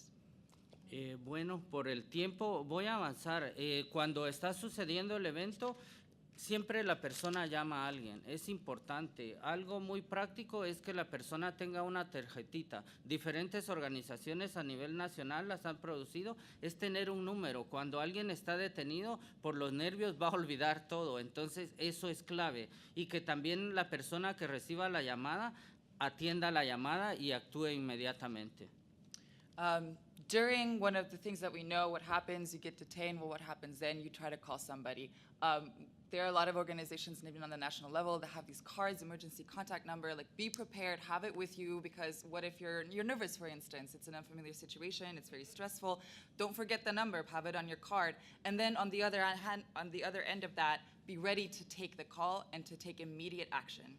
Bueno, por el tiempo voy a avanzar. Cuando está sucediendo el evento, siempre la persona llama a alguien, es importante. Algo muy práctico es que la persona tenga una tarjetita. Diferentes organizaciones a nivel nacional las han producido, es tener un número. Cuando alguien está detenido por los nervios va a olvidar todo, entonces eso es clave. Y que también la persona que reciba la llamada atienda la llamada y actúe inmediatamente. During one of the things that we know, what happens, you get detained, well, what happens then? You try to call somebody. There are a lot of organizations, even on the national level, that have these cards, emergency contact number, like be prepared, have it with you, because what if you're nervous, for instance? It's an unfamiliar situation, it's very stressful. Don't forget the number, have it on your card. And then on the other end of that, be ready to take the call and to take immediate action.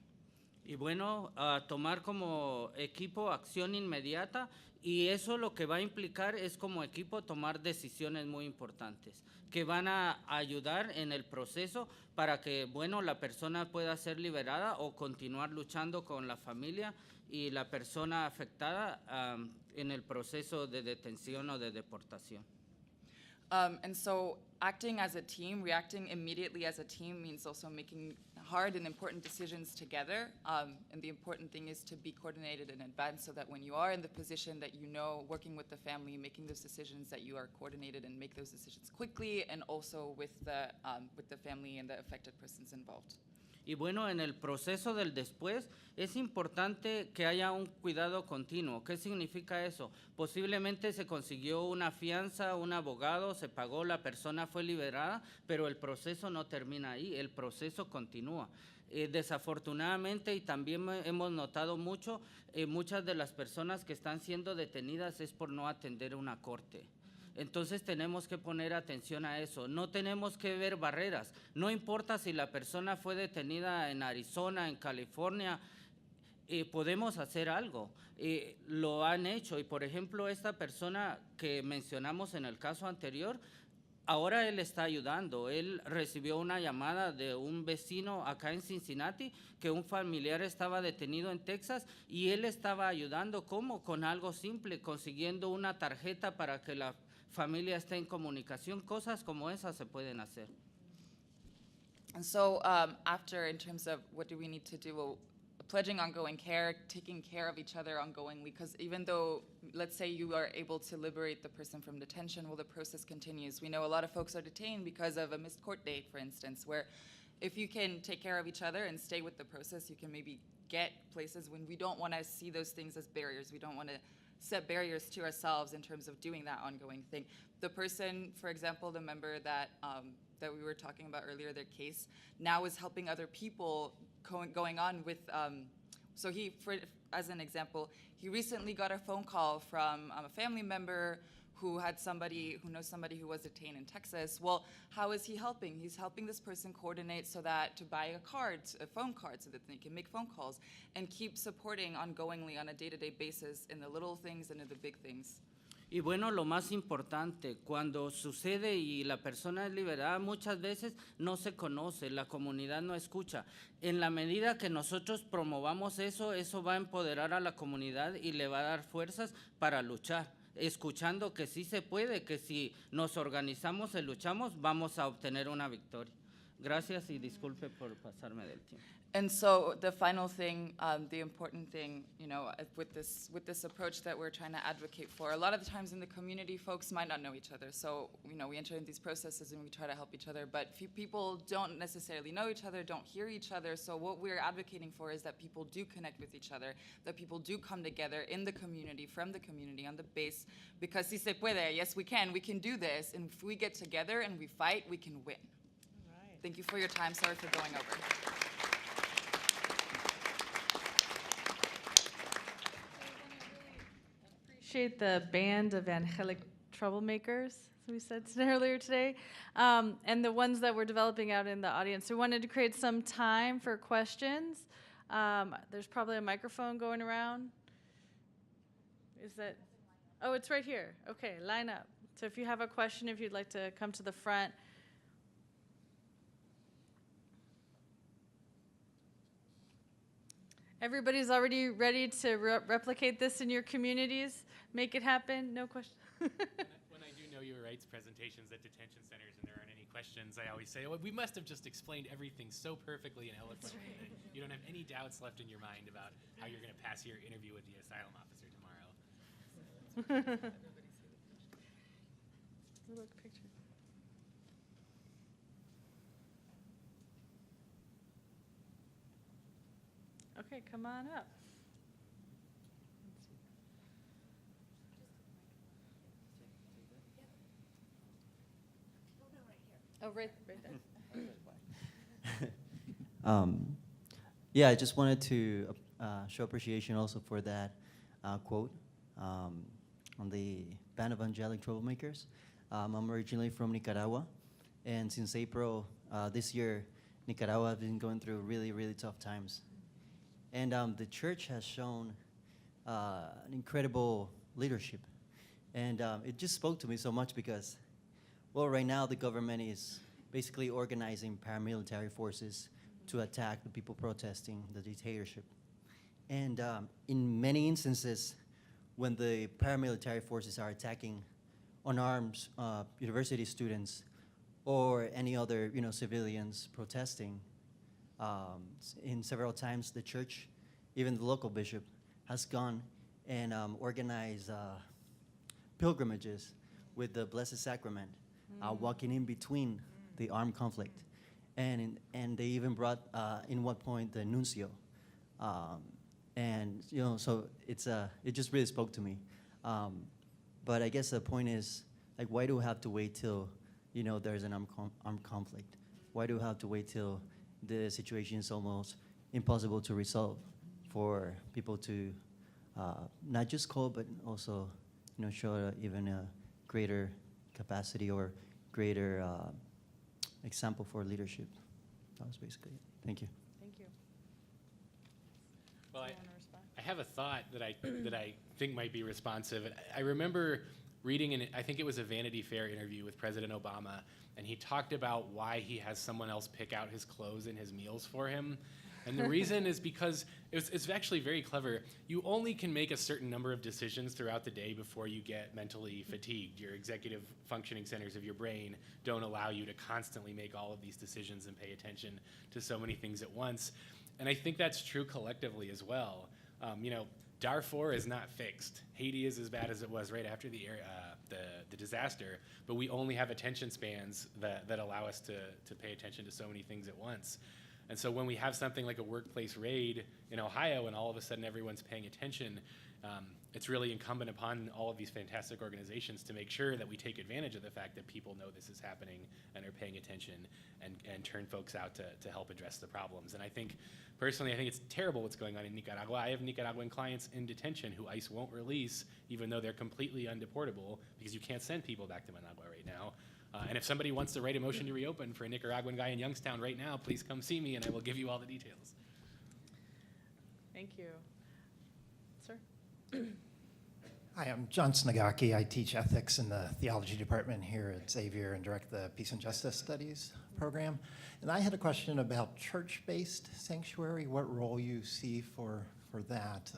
Y bueno, tomar como equipo acción inmediata, y eso lo que va a implicar es como equipo tomar decisiones muy importantes que van a ayudar en el proceso para que, bueno, la persona pueda ser liberada o continuar luchando con la familia y la persona afectada en el proceso de detención o de deportación. And so acting as a team, reacting immediately as a team means also making hard and important decisions together. And the important thing is to be coordinated in advance so that when you are in the position that you know, working with the family, making those decisions, that you are coordinated and make those decisions quickly and also with the family and the affected persons involved. Y bueno, en el proceso del después es importante que haya un cuidado continuo. ¿Qué significa eso? Posiblemente se consiguió una fianza, un abogado, se pagó, la persona fue liberada, pero el proceso no termina ahí, el proceso continúa. Desafortunadamente, y también hemos notado mucho, muchas de las personas que están siendo detenidas es por no atender una corte. Entonces tenemos que poner atención a eso, no tenemos que ver barreras, no importa si la persona fue detenida en Arizona, en California, podemos hacer algo, lo han hecho y por ejemplo esta persona que mencionamos en el caso anterior, ahora él está ayudando, él recibió una llamada de un vecino acá en Cincinnati que un familiar estaba detenido en Texas y él estaba ayudando, ¿cómo? Con algo simple, consiguiendo una tarjeta para que la familia esté en comunicación, cosas como esas se pueden hacer. And so after, in terms of what do we need to do, well, pledging ongoing care, taking care of each other ongoingly, because even though, let's say you are able to liberate the person from detention, well, the process continues. We know a lot of folks are detained because of a missed court date, for instance, where if you can take care of each other and stay with the process, you can maybe get places when we don't want to see those things as barriers. We don't want to set barriers to ourselves in terms of doing that ongoing thing. The person, for example, the member that that we were talking about earlier, their case, now is helping other people going on with, so he, as an example, he recently got a phone call from a family member who had somebody, who knows somebody who was detained in Texas. Well, how is he helping? He's helping this person coordinate so that to buy a phone card so that they can make phone calls and keep supporting ongoingly on a day-to-day basis in the little things and in the big things. Y bueno, lo más importante, cuando sucede y la persona es liberada, muchas veces no se conoce, la comunidad no escucha. En la medida que nosotros promovamos eso, eso va a empoderar a la comunidad y le va a dar fuerzas para luchar, escuchando que sí se puede, que si nos organizamos y luchamos, vamos a obtener una victoria. Gracias y disculpe por pasarme del tiempo. And so the final thing, the important thing, you know, with this approach that we're trying to advocate for, a lot of the times in the community, folks might not know each other. So, you know, we enter in these processes and we try to help each other, but few people don't necessarily know each other, don't hear each other. So what we're advocating for is that people do connect with each other, that people do come together in the community, from the community, on the base, because si se puede, yes, we can do this, and if we get together and we fight, we can win. Right. Thank you for your time. Sorry for going over. Appreciate the band of angelic troublemakers, as we said earlier today, and the ones that we're developing out in the audience. We wanted to create some time for questions. There's probably a microphone going around. Is that? Oh, it's right here. Okay, line up. So if you have a question, if you'd like to come to the front. Everybody's already ready to replicate this in your communities? Make it happen? No question? When I do know your rights presentations at detention centers and there aren't any questions, I always say, well, we must have just explained everything so perfectly and eloquently that you don't have any doubts left in your mind about how you're going to pass your interview with the asylum officer tomorrow. Look, picture. Okay, come on up. Oh, right there. Yeah, I just wanted to show appreciation also for that quote on the band of angelic troublemakers. I'm originally from Nicaragua, and since April this year, Nicaragua has been going through really, really tough times. And the church has shown an incredible leadership. And it just spoke to me so much because, well, right now the government is basically organizing paramilitary forces to attack the people protesting the dictatorship. And in many instances, when the paramilitary forces are attacking unarmed university students or any other, civilians protesting, in several times the church, even the local bishop, has gone and organized pilgrimages with the Blessed Sacrament, walking in between the armed conflict. and they even brought in one point the nuncio, and so it just really spoke to me. But I guess the point is, like, why do we have to wait till there's an armed conflict? Why do we have to wait till the situation is almost impossible to resolve for people to not just call, but also show even a greater capacity or greater example for leadership? That was basically it. Thank you. Thank you. Well, Do you wanna respond? I have a thought that I think might be responsive. I remember reading I think it was a Vanity Fair interview with President Obama, and he talked about why he has someone else pick out his clothes and his meals for him. And the reason is because it's actually very clever. You only can make a certain number of decisions throughout the day before you get mentally fatigued. Your executive functioning centers of your brain don't allow you to constantly make all of these decisions and pay attention to so many things at once. And I think that's true collectively as well. Darfur is not fixed. Haiti is as bad as it was right after the disaster, but we only have attention spans that allow us to pay attention to so many things at once. And so when we have something like a workplace raid in Ohio and all of a sudden everyone's paying attention, it's really incumbent upon all of these fantastic organizations to make sure that we take advantage of the fact that people know this is happening and are paying attention and turn folks out to help address the problems. And I think, personally, I think it's terrible what's going on in Nicaragua. I have Nicaraguan clients in detention who ICE won't release, even though they're completely undeportable, because you can't send people back to Managua right now. And if somebody wants to write a motion to reopen for a Nicaraguan guy in Youngstown right now, please come see me and I will give you all the details. Thank you. Sir? Hi, I'm John Snagaki. I teach ethics in the theology department here at Xavier and direct the Peace and Justice Studies program. And I had a question about church-based sanctuary, what role you see for that.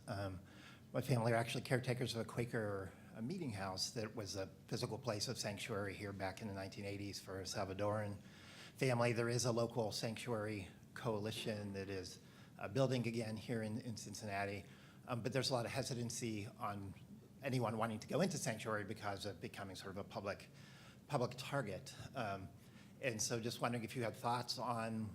My family are actually caretakers of a Quaker meeting house that was a physical place of sanctuary here back in the 1980s for a Salvadoran family. There is a local sanctuary coalition that is building again here in Cincinnati, but there's a lot of hesitancy on anyone wanting to go into sanctuary because of becoming sort of a public target. And so just wondering if you had thoughts on,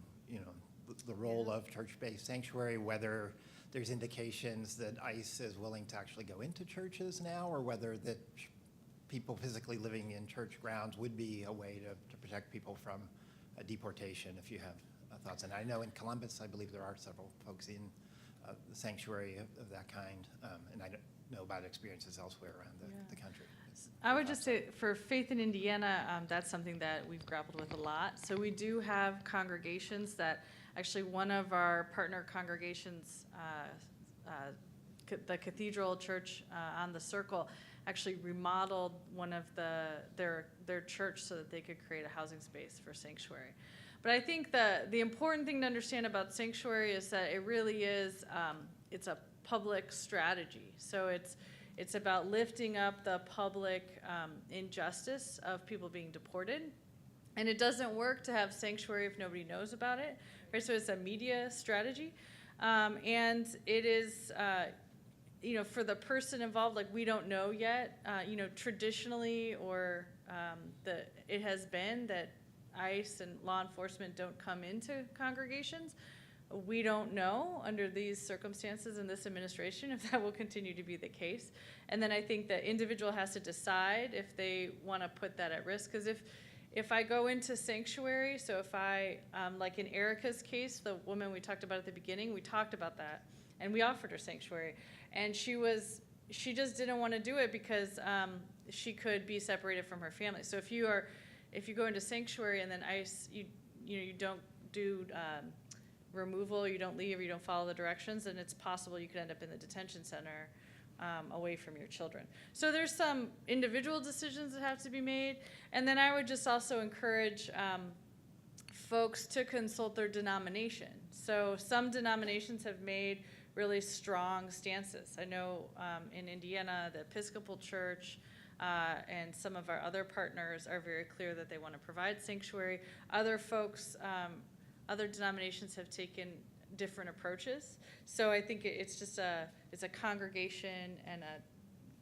the role of church-based sanctuary, whether there's indications that ICE is willing to actually go into churches now, or whether that people physically living in church grounds would be a way to protect people from deportation, if you have thoughts. And I know in Columbus, I believe there are several folks in the sanctuary of that kind, and I don't know about experiences elsewhere around the country. I would just say for Faith in Indiana, that's something that we've grappled with a lot. So we do have congregations that actually one of our partner congregations, the Cathedral Church on the Circle, actually remodeled one of their church so that they could create a housing space for sanctuary. But I think the important thing to understand about sanctuary is that it really is, it's a public strategy. So it's about lifting up the public injustice of people being deported. And it doesn't work to have sanctuary if nobody knows about it, right? So it's a media strategy. And it is, for the person involved, like we don't know yet, traditionally or it has been that ICE and law enforcement don't come into congregations. We don't know under these circumstances in this administration if that will continue to be the case. And then I think the individual has to decide if they want to put that at risk. Because if I go into sanctuary, so if I, like in Erica's case, the woman we talked about at the beginning, we talked about that. And we offered her sanctuary. And she just didn't want to do it because she could be separated from her family. So if you go into sanctuary and then ICE, you don't do removal, you don't leave, or you don't follow the directions, then it's possible you could end up in the detention center away from your children. So there's some individual decisions that have to be made. And then I would just also encourage folks to consult their denomination. So some denominations have made really strong stances. I know in Indiana, the Episcopal Church, and some of our other partners are very clear that they want to provide sanctuary. Other folks, other denominations have taken different approaches. So I think it's just it's a congregation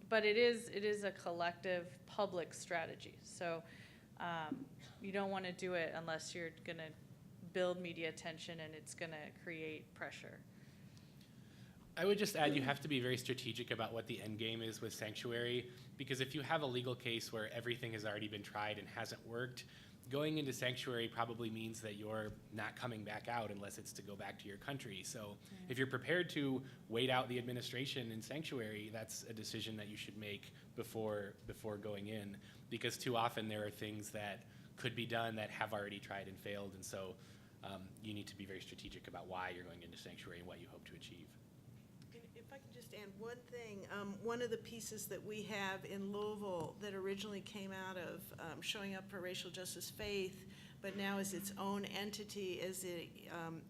but it is a collective public strategy. So you don't want to do it unless you're going to build media attention, and it's going to create pressure. I would just add you have to be very strategic about what the end game is with sanctuary, because if you have a legal case where everything has already been tried and hasn't worked, going into sanctuary probably means that you're not coming back out unless it's to go back to your country. So if you're prepared to wait out the administration in sanctuary, that's a decision that you should make before going in, because too often there are things that could be done that have already tried and failed, and so you need to be very strategic about why you're going into sanctuary and what you hope to achieve. If I could just add one thing, one of the pieces that we have in Louisville that originally came out of Showing Up for Racial Justice Faith, but now is its own entity, is the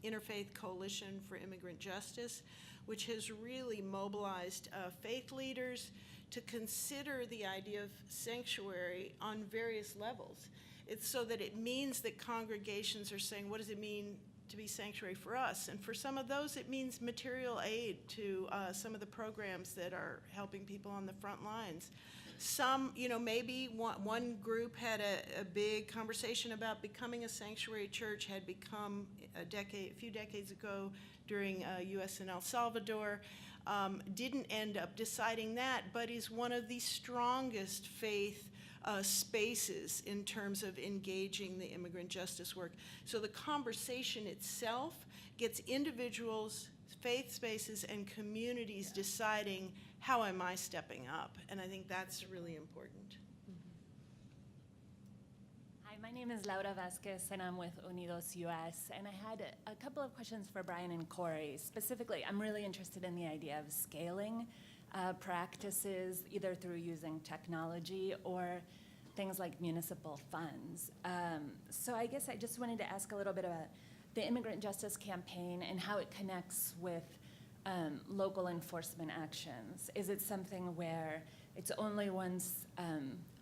Interfaith Coalition for Immigrant Justice, which has really mobilized faith leaders to consider the idea of sanctuary on various levels. It's so that it means that congregations are saying, what does it mean to be sanctuary for us? And for some of those, it means material aid to some of the programs that are helping people on the front lines. Some, maybe one group had a big conversation about becoming a sanctuary church, had become a few decades ago during U.S. and El Salvador, didn't end up deciding that, but is one of the strongest faith spaces in terms of engaging the immigrant justice work. So the conversation itself gets individuals, faith spaces, and communities deciding, how am I stepping up? And I think that's really important. Hi, my name is Laura Vasquez, and I'm with Unidos US. And I had a couple of questions for Brian and Corey. Specifically, I'm really interested in the idea of scaling practices, either through using technology or things like municipal funds. So I guess I just wanted to ask a little bit about the Immigrant Justice Campaign and how it connects with local enforcement actions. Is it something where it's only once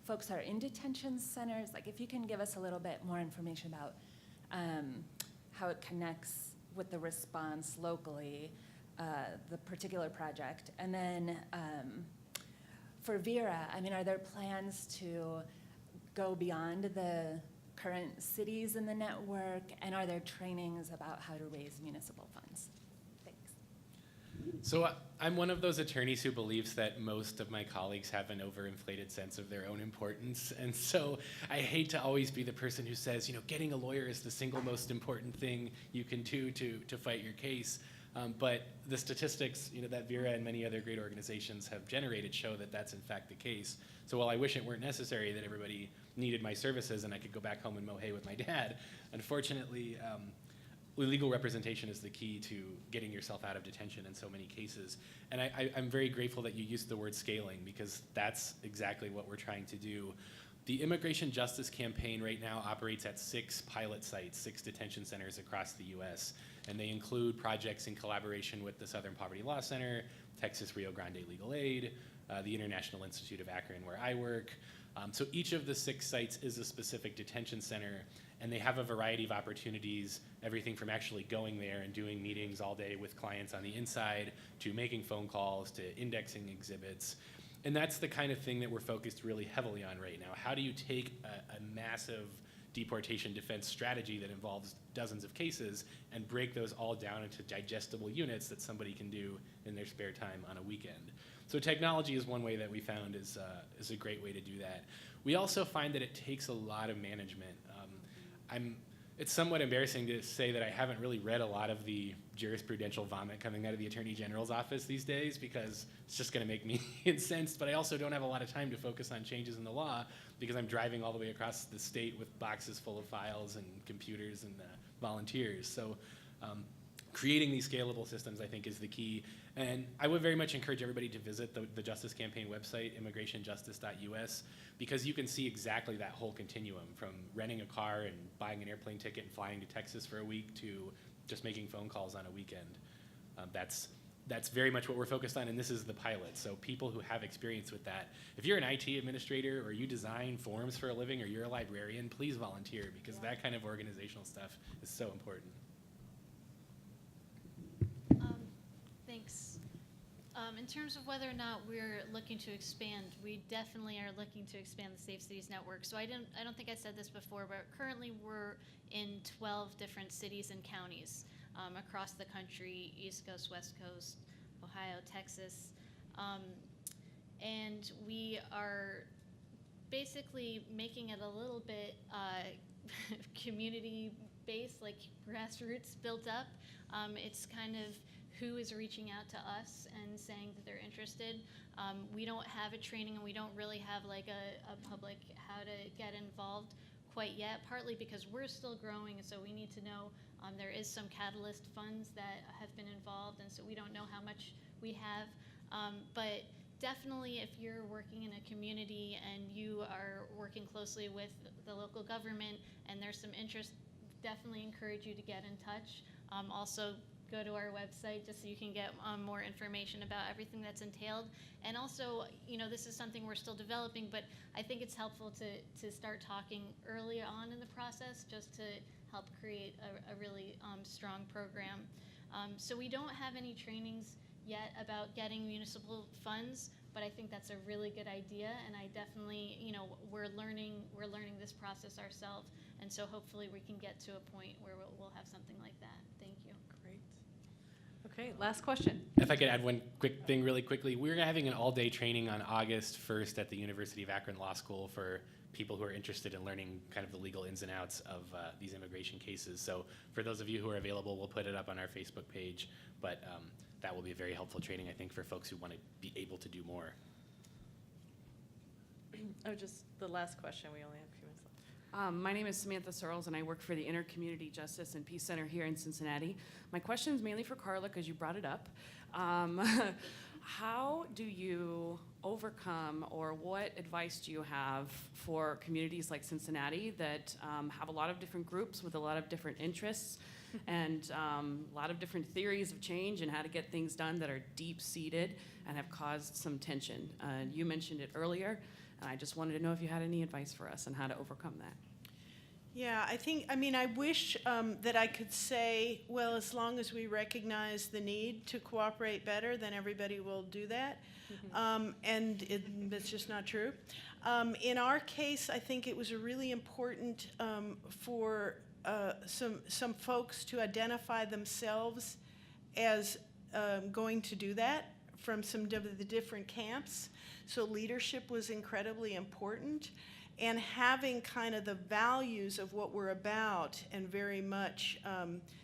folks are in detention centers? Like, if you can give us a little bit more information about how it connects with the response locally, the particular project. And then for Vera, are there plans to go beyond the current cities in the network, and are there trainings about how to raise municipal funds? Thanks. So I'm one of those attorneys who believes that most of my colleagues have an overinflated sense of their own importance. And so I hate to always be the person who says, getting a lawyer is the single most important thing you can do to fight your case. But the statistics that Vera and many other great organizations have generated show that that's in fact the case. So while I wish it weren't necessary that everybody needed my services and I could go back home and mow hay with my dad, unfortunately, legal representation is the key to getting yourself out of detention in so many cases. And I'm very grateful that you used the word scaling, because that's exactly what we're trying to do. The Immigration Justice Campaign right now operates at 6 pilot sites, 6 detention centers across the U.S., and they include projects in collaboration with the Southern Poverty Law Center, Texas Rio Grande Legal Aid, the International Institute of Akron, where I work. So each of the 6 sites is a specific detention center, and they have a variety of opportunities, everything from actually going there and doing meetings all day with clients on the inside, to making phone calls, to indexing exhibits. And that's the kind of thing that we're focused really heavily on right now. How do you take a massive deportation defense strategy that involves dozens of cases and break those all down into digestible units that somebody can do in their spare time on a weekend? So technology is one way that we found is a great way to do that. We also find that it takes a lot of management. It's somewhat embarrassing to say that I haven't really read a lot of the jurisprudential vomit coming out of the Attorney General's office these days, because it's just going to make me incensed, but I also don't have a lot of time to focus on changes in the law because I'm driving all the way across the state with boxes full of files and computers and volunteers. So creating these scalable systems, I think, is the key. And I would very much encourage everybody to visit the Justice Campaign website, immigrationjustice.us, because you can see exactly that whole continuum, from renting a car and buying an airplane ticket and flying to Texas for a week to just making phone calls on a weekend. That's very much what we're focused on, and this is the pilot. So people who have experience with that, if you're an IT administrator or you design forms for a living or you're a librarian, please volunteer, because that kind of organizational stuff is so important. Thanks. In terms of whether or not we're looking to expand, we definitely are looking to expand the Safe Cities Network. So I don't think I said this before, but currently we're in 12 different cities and counties across the country, East Coast, West Coast, Ohio, Texas. And we are basically making it a little bit community-based, like grassroots built up. It's kind of who is reaching out to us and saying that they're interested. We don't have a training and we don't really have like a public how to get involved quite yet, partly because we're still growing, so we need to know there is some catalyst funds that have been involved, and so we don't know how much we have. But definitely if you're working in a community and you are working closely with the local government and there's some interest, definitely encourage you to get in touch. Also, go to our website just so you can get more information about everything that's entailed. And also, you know, this is something we're still developing, but I think it's helpful to start talking early on in the process just to help create a really strong program. So we don't have any trainings yet about getting municipal funds, but I think that's a really good idea, and I definitely, you know, we're learning this process ourselves, and so hopefully we can get to a point where we'll have something like that. Thank you. Great. Okay, last question. If I could add one quick thing really quickly, we're having an all-day training on August 1st at the University of Akron Law School for people who are interested in learning kind of the legal ins and outs of these immigration cases. So for those of you who are available, we'll put it up on our Facebook page, but that will be a very helpful training, I think, for folks who want to be able to do more. Oh, just the last question. We only have a few minutes left. My name is Samantha Searles, and I work for the Intercommunity Justice and Peace Center here in Cincinnati. My question is mainly for Carla, because you brought it up. How do you overcome, or what advice do you have for communities like Cincinnati that have a lot of different groups with a lot of different interests and a lot of different theories of change and how to get things done that are deep-seated and have caused some tension? You mentioned it earlier, and I just wanted to know if you had any advice for us on how to overcome that. Yeah, I wish that I could say, well, as long as we recognize the need to cooperate better, then everybody will do that. And that's just not true. In our case, I think it was really important for some folks to identify themselves as going to do that from some of the different camps. So leadership was incredibly important. And having kind of the values of what we're about and very much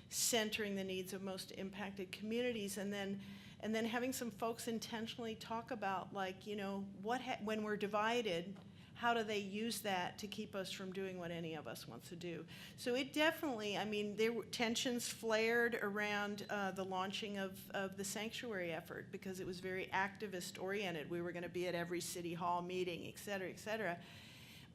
centering the needs of most impacted communities, and then having some folks intentionally talk about, like, you know, when we're divided, how do they use that to keep us from doing what any of us wants to do? So it definitely, there were tensions flared around the launching of the sanctuary effort because it was very activist oriented. We were going to be at every city hall meeting, et cetera, et cetera.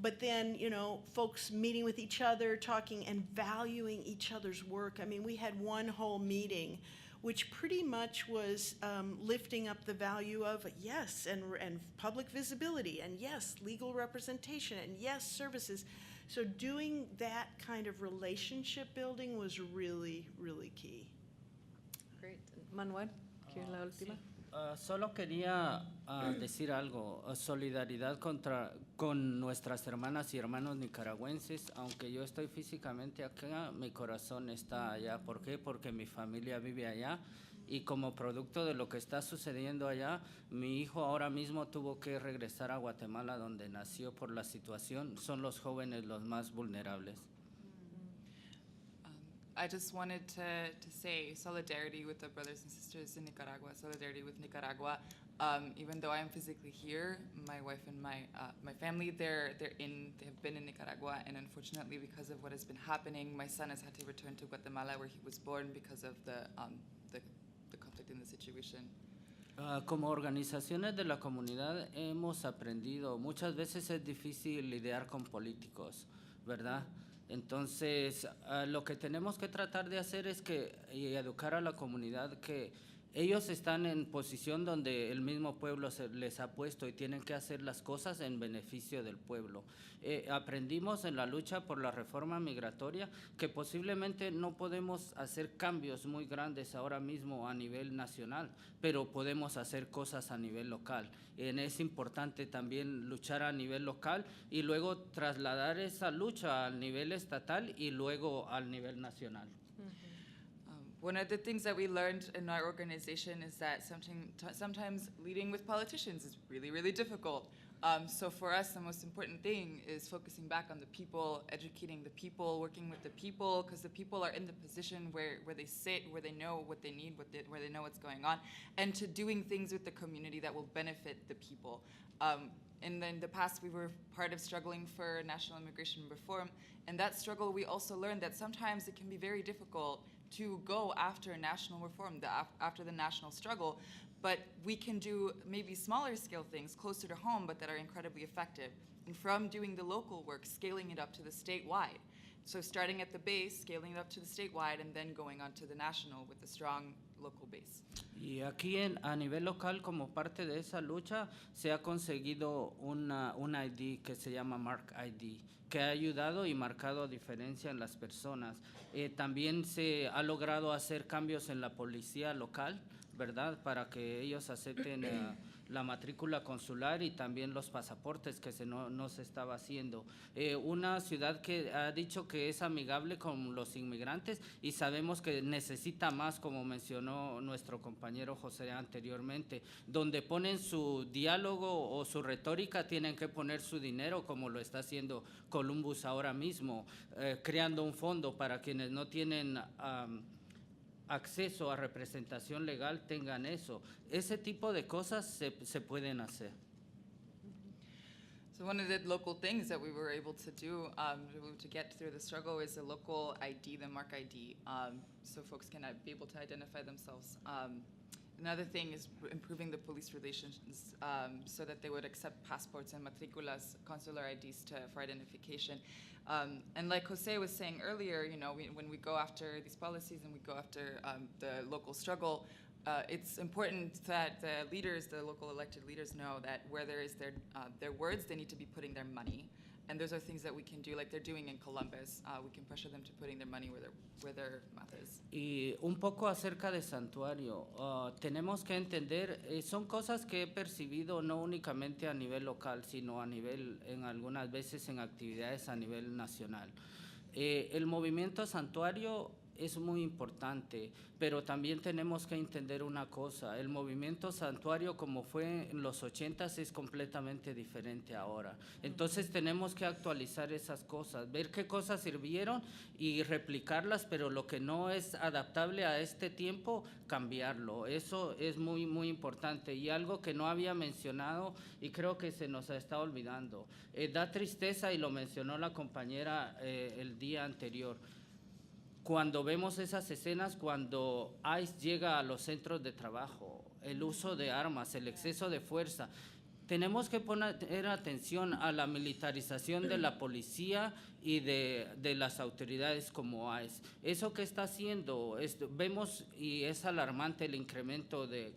But then, you know, folks meeting with each other, talking and valuing each other's work. We had one whole meeting which pretty much was lifting up the value of, yes, and public visibility, and yes, legal representation, and yes, services. So doing that kind of relationship building was really, really key. Great. Manuel, ¿quieres la última? Solo quería decir algo, solidaridad con nuestras hermanas y hermanos nicaragüenses. Aunque yo estoy físicamente acá, mi corazón está allá. ¿Por qué? Porque mi familia vive allá y como producto de lo que está sucediendo allá, mi hijo ahora mismo tuvo que regresar a Guatemala donde nació por la situación. Son los jóvenes los más vulnerables. I just wanted to say solidarity with the brothers and sisters in Nicaragua, solidarity with Nicaragua. Even though I'm physically here, my wife and my family, they have been in Nicaragua, and unfortunately, because of what has been happening, my son has had to return to Guatemala, where he was born, because of the conflict in the situation. Como organizaciones de la comunidad hemos aprendido, muchas veces es difícil lidiar con políticos, ¿verdad? Entonces, lo que tenemos que tratar de hacer es y educar a la comunidad que ellos están en posición donde el mismo pueblo les ha puesto y tienen que hacer las cosas en beneficio del pueblo. Aprendimos en la lucha por la reforma migratoria que posiblemente no podemos hacer cambios muy grandes ahora mismo a nivel nacional, pero podemos hacer cosas a nivel local. Es importante también luchar a nivel local y luego trasladar esa lucha al nivel estatal y luego al nivel nacional. One of the things that we learned in our organization is that sometimes leading with politicians is really, really difficult. So for us, the most important thing is focusing back on the people, educating the people, working with the people, because the people are in the position where they sit, where they know what they need, where they know what's going on, and to doing things with the community that will benefit the people. And in the past, we were part of struggling for national immigration reform. And that struggle, we also learned that sometimes it can be very difficult to go after national reform, after the national struggle. But we can do maybe smaller scale things closer to home, but that are incredibly effective. And from doing the local work, scaling it up to the statewide. So starting at the base, scaling it up to the statewide, and then going on to the national with a strong local base. Y aquí a nivel local, como parte de esa lucha, se ha conseguido una ID que se llama Mark ID, que ha ayudado y marcado diferencia en las personas. También se ha logrado hacer cambios en la policía local, ¿verdad? Para que ellos acepten la matrícula consular y también los pasaportes que no se estaba haciendo. Una ciudad que ha dicho que es amigable con los inmigrantes y sabemos que necesita más, como mencionó nuestro compañero José anteriormente, donde ponen su diálogo o su retórica, tienen que poner su dinero, como lo está haciendo Columbus ahora mismo, creando un fondo para quienes no tienen acceso a representación legal tengan eso. Ese tipo de cosas se pueden hacer. So one of the local things that we were able to do to get through the struggle is a local ID, the Mark ID, so folks can be able to identify themselves. Another thing is improving the police relations so that they would accept passports and matriculas, consular IDs for identification. And like Jose was saying earlier, you know, when we go after these policies and we go after the local struggle, it's important that the leaders, the local elected leaders, know that where there is their words, they need to be putting their money. And those are things that we can do, like they're doing in Columbus. We can pressure them to putting their money where their mouth is. Y un poco acerca de santuario, tenemos que entender, son cosas que he percibido no únicamente a nivel local, sino a nivel, en algunas veces en actividades a nivel nacional. El movimiento santuario es muy importante, pero también tenemos que entender una cosa, el movimiento santuario como fue en los 80s es completamente diferente ahora. Entonces tenemos que actualizar esas cosas, ver qué cosas sirvieron y replicarlas, pero lo que no es adaptable a este tiempo, cambiarlo. Eso es muy, muy importante y algo que no había mencionado y creo que se nos está olvidando. Da tristeza y lo mencionó la compañera el día anterior. Cuando vemos esas escenas, cuando ICE llega a los centros de trabajo, el uso de armas, el exceso de fuerza, tenemos que poner atención a la militarización de la policía y de las autoridades como ICE. Eso que está haciendo, vemos y es alarmante el incremento de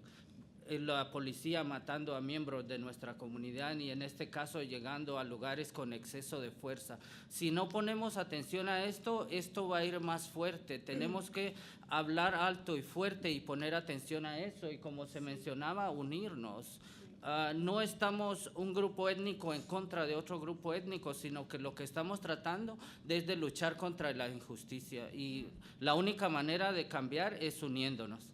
la policía matando a miembros de nuestra comunidad y en este caso llegando a lugares con exceso de fuerza. Si no ponemos atención a esto, esto va a ir más fuerte. Tenemos que hablar alto y fuerte y poner atención a eso y como se mencionaba, unirnos. No estamos un grupo étnico en contra de otro grupo étnico, sino que lo que estamos tratando es de luchar contra la injusticia y la única manera de cambiar es uniéndonos.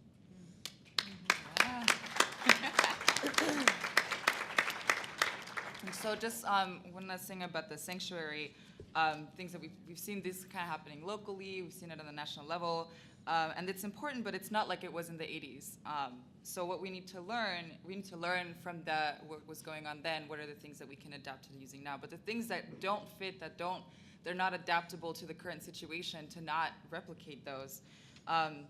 So just one last thing about the sanctuary, things that we've seen this kind of happening locally, we've seen it on the national level, and it's important, but it's not like it was in the 80s. So what we need to learn from what was going on then, what are the things that we can adapt to using now, but the things that don't fit, they're not adaptable to the current situation, to not replicate those. And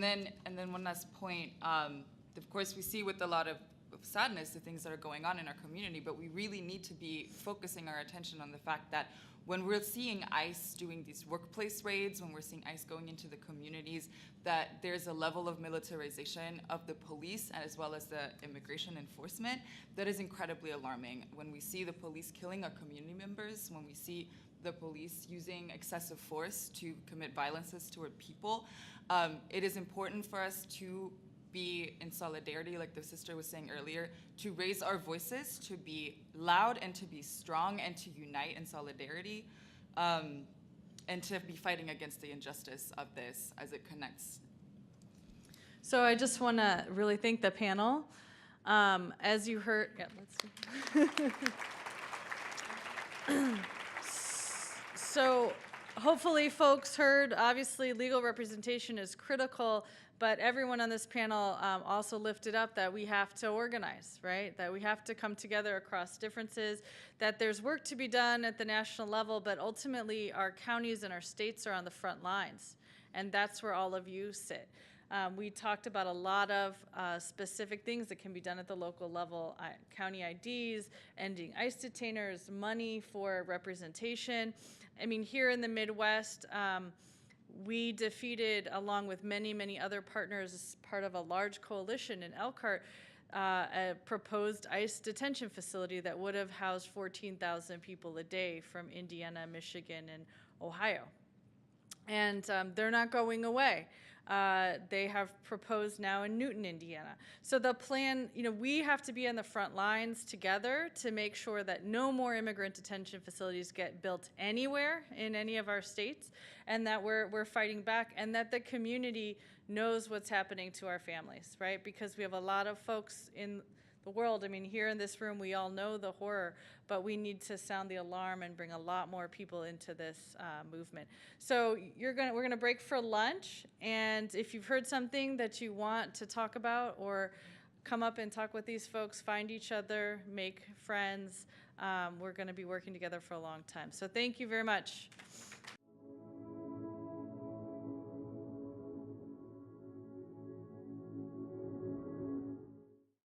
then one last point, of course we see with a lot of sadness to things that are going on in our community, but we really need to be focusing our attention on the fact that when we're seeing ICE doing these workplace raids, when we're seeing ICE going into the communities, that there's a level of militarization of the police as well as the immigration enforcement that is incredibly alarming. When we see the police killing our community members, when we see the police using excessive force to commit violences toward people, it is important for us to be in solidarity, like the sister was saying earlier, to raise our voices, to be loud and to be strong and to unite in solidarity, and to be fighting against the injustice of this as it connects. So I just want to really thank the panel. As you heard, yeah, let's see. So hopefully folks heard, obviously legal representation is critical, but everyone on this panel also lifted up that we have to organize, right? That we have to come together across differences, that there's work to be done at the national level, but ultimately our counties and our states are on the front lines, and that's where all of you sit. We talked about a lot of specific things that can be done at the local level, county IDs, ending ICE detainers, money for representation. I mean, here in the Midwest, we defeated, along with many, many other partners, as part of a large coalition in Elkhart, a proposed ICE detention facility that would have housed 14,000 people a day from Indiana, Michigan, and Ohio. And they're not going away. They have proposed now in Newton, Indiana. So the plan, you know, we have to be on the front lines together to make sure that no more immigrant detention facilities get built anywhere in any of our states, and that we're fighting back, and that the community knows what's happening to our families, right? Because we have a lot of folks in the world. I mean, here in this room, we all know the horror, but we need to sound the alarm and bring a lot more people into this movement. So we're gonna break for lunch, and if you've heard something that you want to talk about or come up and talk with these folks, find each other, make friends. We're gonna be working together for a long time. So thank you very much.